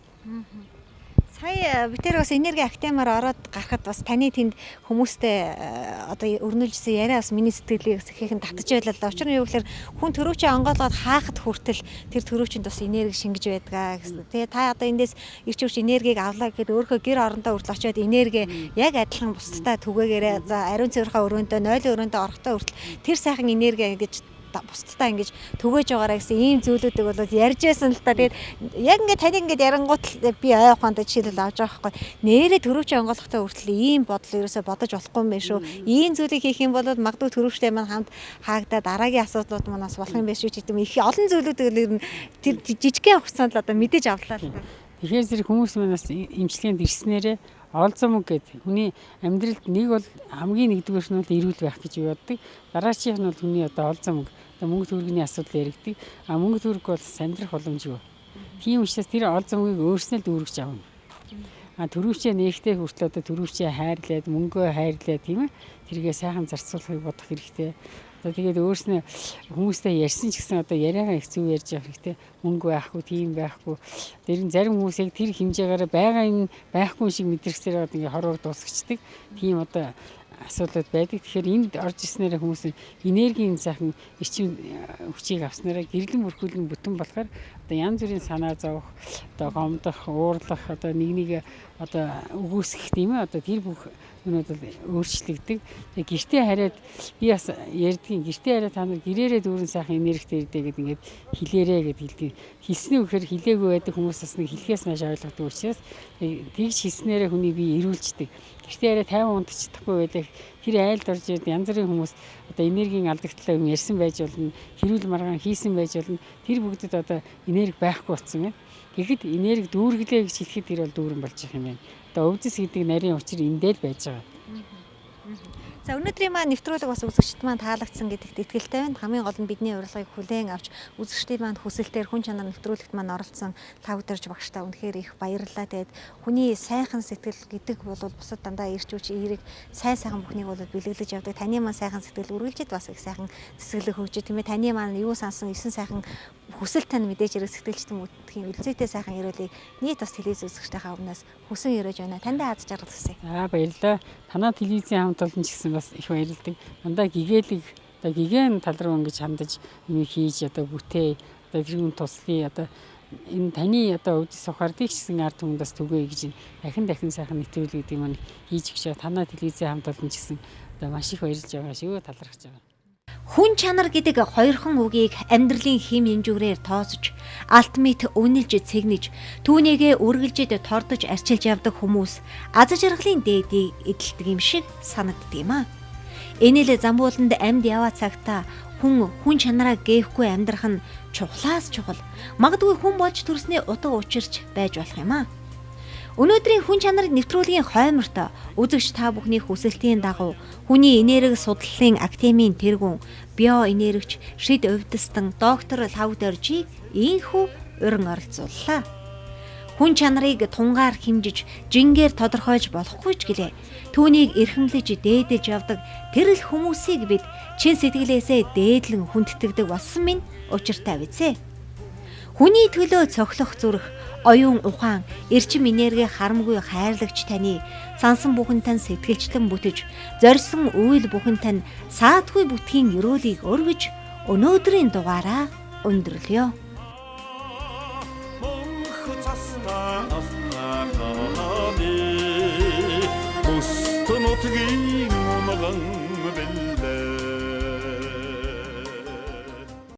Сая битэр бас энерги актемаар ороод гарахад бас таны тэнд хүмүүстэй одоо өрнүүлжсэн яриа бас миний сэтгэлийг ихээхэн татж байлаа л да. Учир нь юу гэхээр хүн төрөвчөө онгоолгоод хаахад хүртэл тэр төрөвчөнд бас энерги шингэж байдгаа гэсэн. Тэгээ та одоо эндээс ирч үрч энергийг авлаа гэхэд өөрийнхөө гэр орондоо хүртэл очиод энерги яг адилхан бусдтай түгээгээрээ за ариун цэвэрхэ өрөөндөө 0 өрөөндөө орохдоо хүртэл тэр сайхан энерги гэж бусдаа ингэж түгэж байгаараа гэсэн ийм зүйлүүдийг бол ярьж байсан л та. Тэгээд яг ингээд тань ингээд ярангуут би ойхонд жишээлбэл авч байгаа байхгүй. Нэрээ төрөвчөө онгойлгохтой хүртэл ийм бодол ерөөсө бодож болохгүй юм байна шүү. Ийм зүйлийг хийх юм бол магадгүй төрөвчтэй маань хамт хаагдаад дараагийн асуудлууд манаас болох юм байна шүү гэдэг юм. Их олон зүйлүүдийг тэр жижигхэн хугацаанд л одоо мэдээж авлаа л та. Тэгэхээр зэрэг хүмүүс манаас эмчилгээнд ирснээрээ олзом гэдэг хүний амьдралд нэг бол хамгийн нэгдүгээр нь бол эрүүл байх гэж боддог. Дараачих нь бол хүний одоо олзом мөнгө төгрөгийн асуудал яригддаг. Мөнгө төгрөг бол сандрах боломжгүй. Тийм учраас тэр олзомыг өөрснөө л дүүргэж авна. Төрөвчөө нээхтэй хүртэл одоо төрөвчөө хайрлаад мөнгөө хайрлаад тийм ээ. Тэргээ сайхан зарцуулахыг бодох хэрэгтэй. Тэгээд өөрснөө хүмүүстэй ярьсан ч гэсэн одоо яриагаа их зөв ярьж явах хэрэгтэй. Мөнгө байхгүй, тийм байхгүй. Тэр нь зарим хүмүүсийг тэр хэмжээгээр байгаа юм байхгүй шиг мэдрэгсээр одоо ингээ хорвог дуусгачдаг. Тийм одоо асуудлууд байдаг. Тэгэхээр энд орж ирснээр хүмүүс энергийн сайхан эрчим хүчийг авснараа гэрлэн бүрхүүлэн бүтэн болохоор одоо янз бүрийн санаа зовох, одоо гомдох, уурлах, одоо нэг одоо өгөөсгөх тийм ээ. Одоо тэр бүх өнөөд бол өөрчлөгдөг. Тэгээ гэртээ хараад би бас ярьдгийн гэртээ хараад та нар гэрээрээ дүүрэн сайхан энергитэй ирдэ гэдэг ингээд хэлээрээ гэдэг хэлдэг. Хэлснээ үхээр хэлээгүй байдаг хүмүүс бас нэг хэлхээс нааш ойлгодог учраас тэгж хэлснээрээ хүний бие эрүүлждэг. Гэртээ хараад 50 унтаж чадахгүй байдаг. Тэр айлд орж ирээд янз бүрийн хүмүүс одоо энергийн алдагдлаа юм ярьсан байж болно. Хэрүүл маргаан хийсэн байж болно. Тэр бүгдэд одоо энерги байхгүй болсон байна. Тэгэхэд энерги дүүргэлээ гэж хэлэхэд тэр бол дүүрэн болж байгаа юм байна. Одоо өвдөс гэдэг нарийн учир эндээ л байж байгаа. За өнөөдрийн маань нэвтрүүлэг бас үзэгчд маань таалагдсан гэдэгт итгэлтэй байна. Хамгийн гол нь бидний урилгыг хүлээн авч үзэгчдийн маань хүсэлтээр хүн чанар нэвтрүүлэгт маань оролцсон Лхагвадорж багштай үнэхээр их баярлалаа. Тэгээд хүний сайхан сэтгэл гэдэг бол бусад дандаа ирч үуч эерэг сайхан бүхнийг бол бэлэглэж явдаг. Таны маань сайхан сэтгэл үргэлжид бас их сайхан цэцгэлэг хөгжиж тийм ээ. Таны маань юу сансан 9 сайхан хүсэл тань мэдээж хэрэг сэтгэлжтэн үтгийн үлзийтэй сайхан ирүүлийг нийт бас телевиз үзэгчдийнхаа өмнөөс хүсэн өрөөж байна. Тандаа аз жаргал хүсье. Баярлалаа. Танаа телевизийн хамт олон ч гэсэн бас их баярлалдаг. Дандаа гэгээлэг одоо гэгэн тал руу ингэж хандаж юм хийж одоо бүтээ одоо гэрүүн туслая одоо энэ таны одоо өвдөс ухаардыг ч гэсэн ард түмэндээс түгээе гэж дахин сайхан нэвтрүүлгүүдийг маань хийж өгч танаа телевизийн хамт олон ч гэсэн одоо маш их баярлж байгаа шүү талархаж байгаа. Хүн чанар гэдэг хоёрхан үгийг амьдралын хэм хэмжүүрээр тооцож, алтмит үнэлж цэгнэж, түүнийгээ үргэлжид тордож арчилж явдаг хүмүүс аз жаргалын дээдийг эдэлдэг юм шиг санагддаг юм а. Энэ л замбууланд амьд яваа цагта хүн чанараа гээхгүй амьдрах нь чухлаас чухал. Магадгүй хүн болж төрснээ утга учирч байж болох юм а. Өнөөдрийн хүн чанарын нэвтрүүлгийн хойморт үзэгч та бүхний хүсэлтийн дагуу хүний энерги судлалын академийн тэргүүн биоэнергич шид өвдөстөн доктор Лхагвадоржийг ийхүү уран оролцууллаа. Хүн чанарыг тунгаар хэмжиж, жингээр тодорхойлж болохгүй ч гэлээ. Түүнийг эрхэмлэж дээдэлж явдаг тэр л хүмүүсийг бид чин сэтгэлээсээ дээдлэн хүндэтгдэг болсон минь учиртай биз. Хүний төлөө цохлох зүрх, оюун ухаан, эрчим энерги харамгүй хайрлагч таны сансан бүхэн тань сэтгэлчлэн бүтэж, зорьсон үйл бүхэн тань саадгүй бүтгийн өрөөлийг өргөж өнөөдрийн дугаараа өндөрлөё. Устно тгийн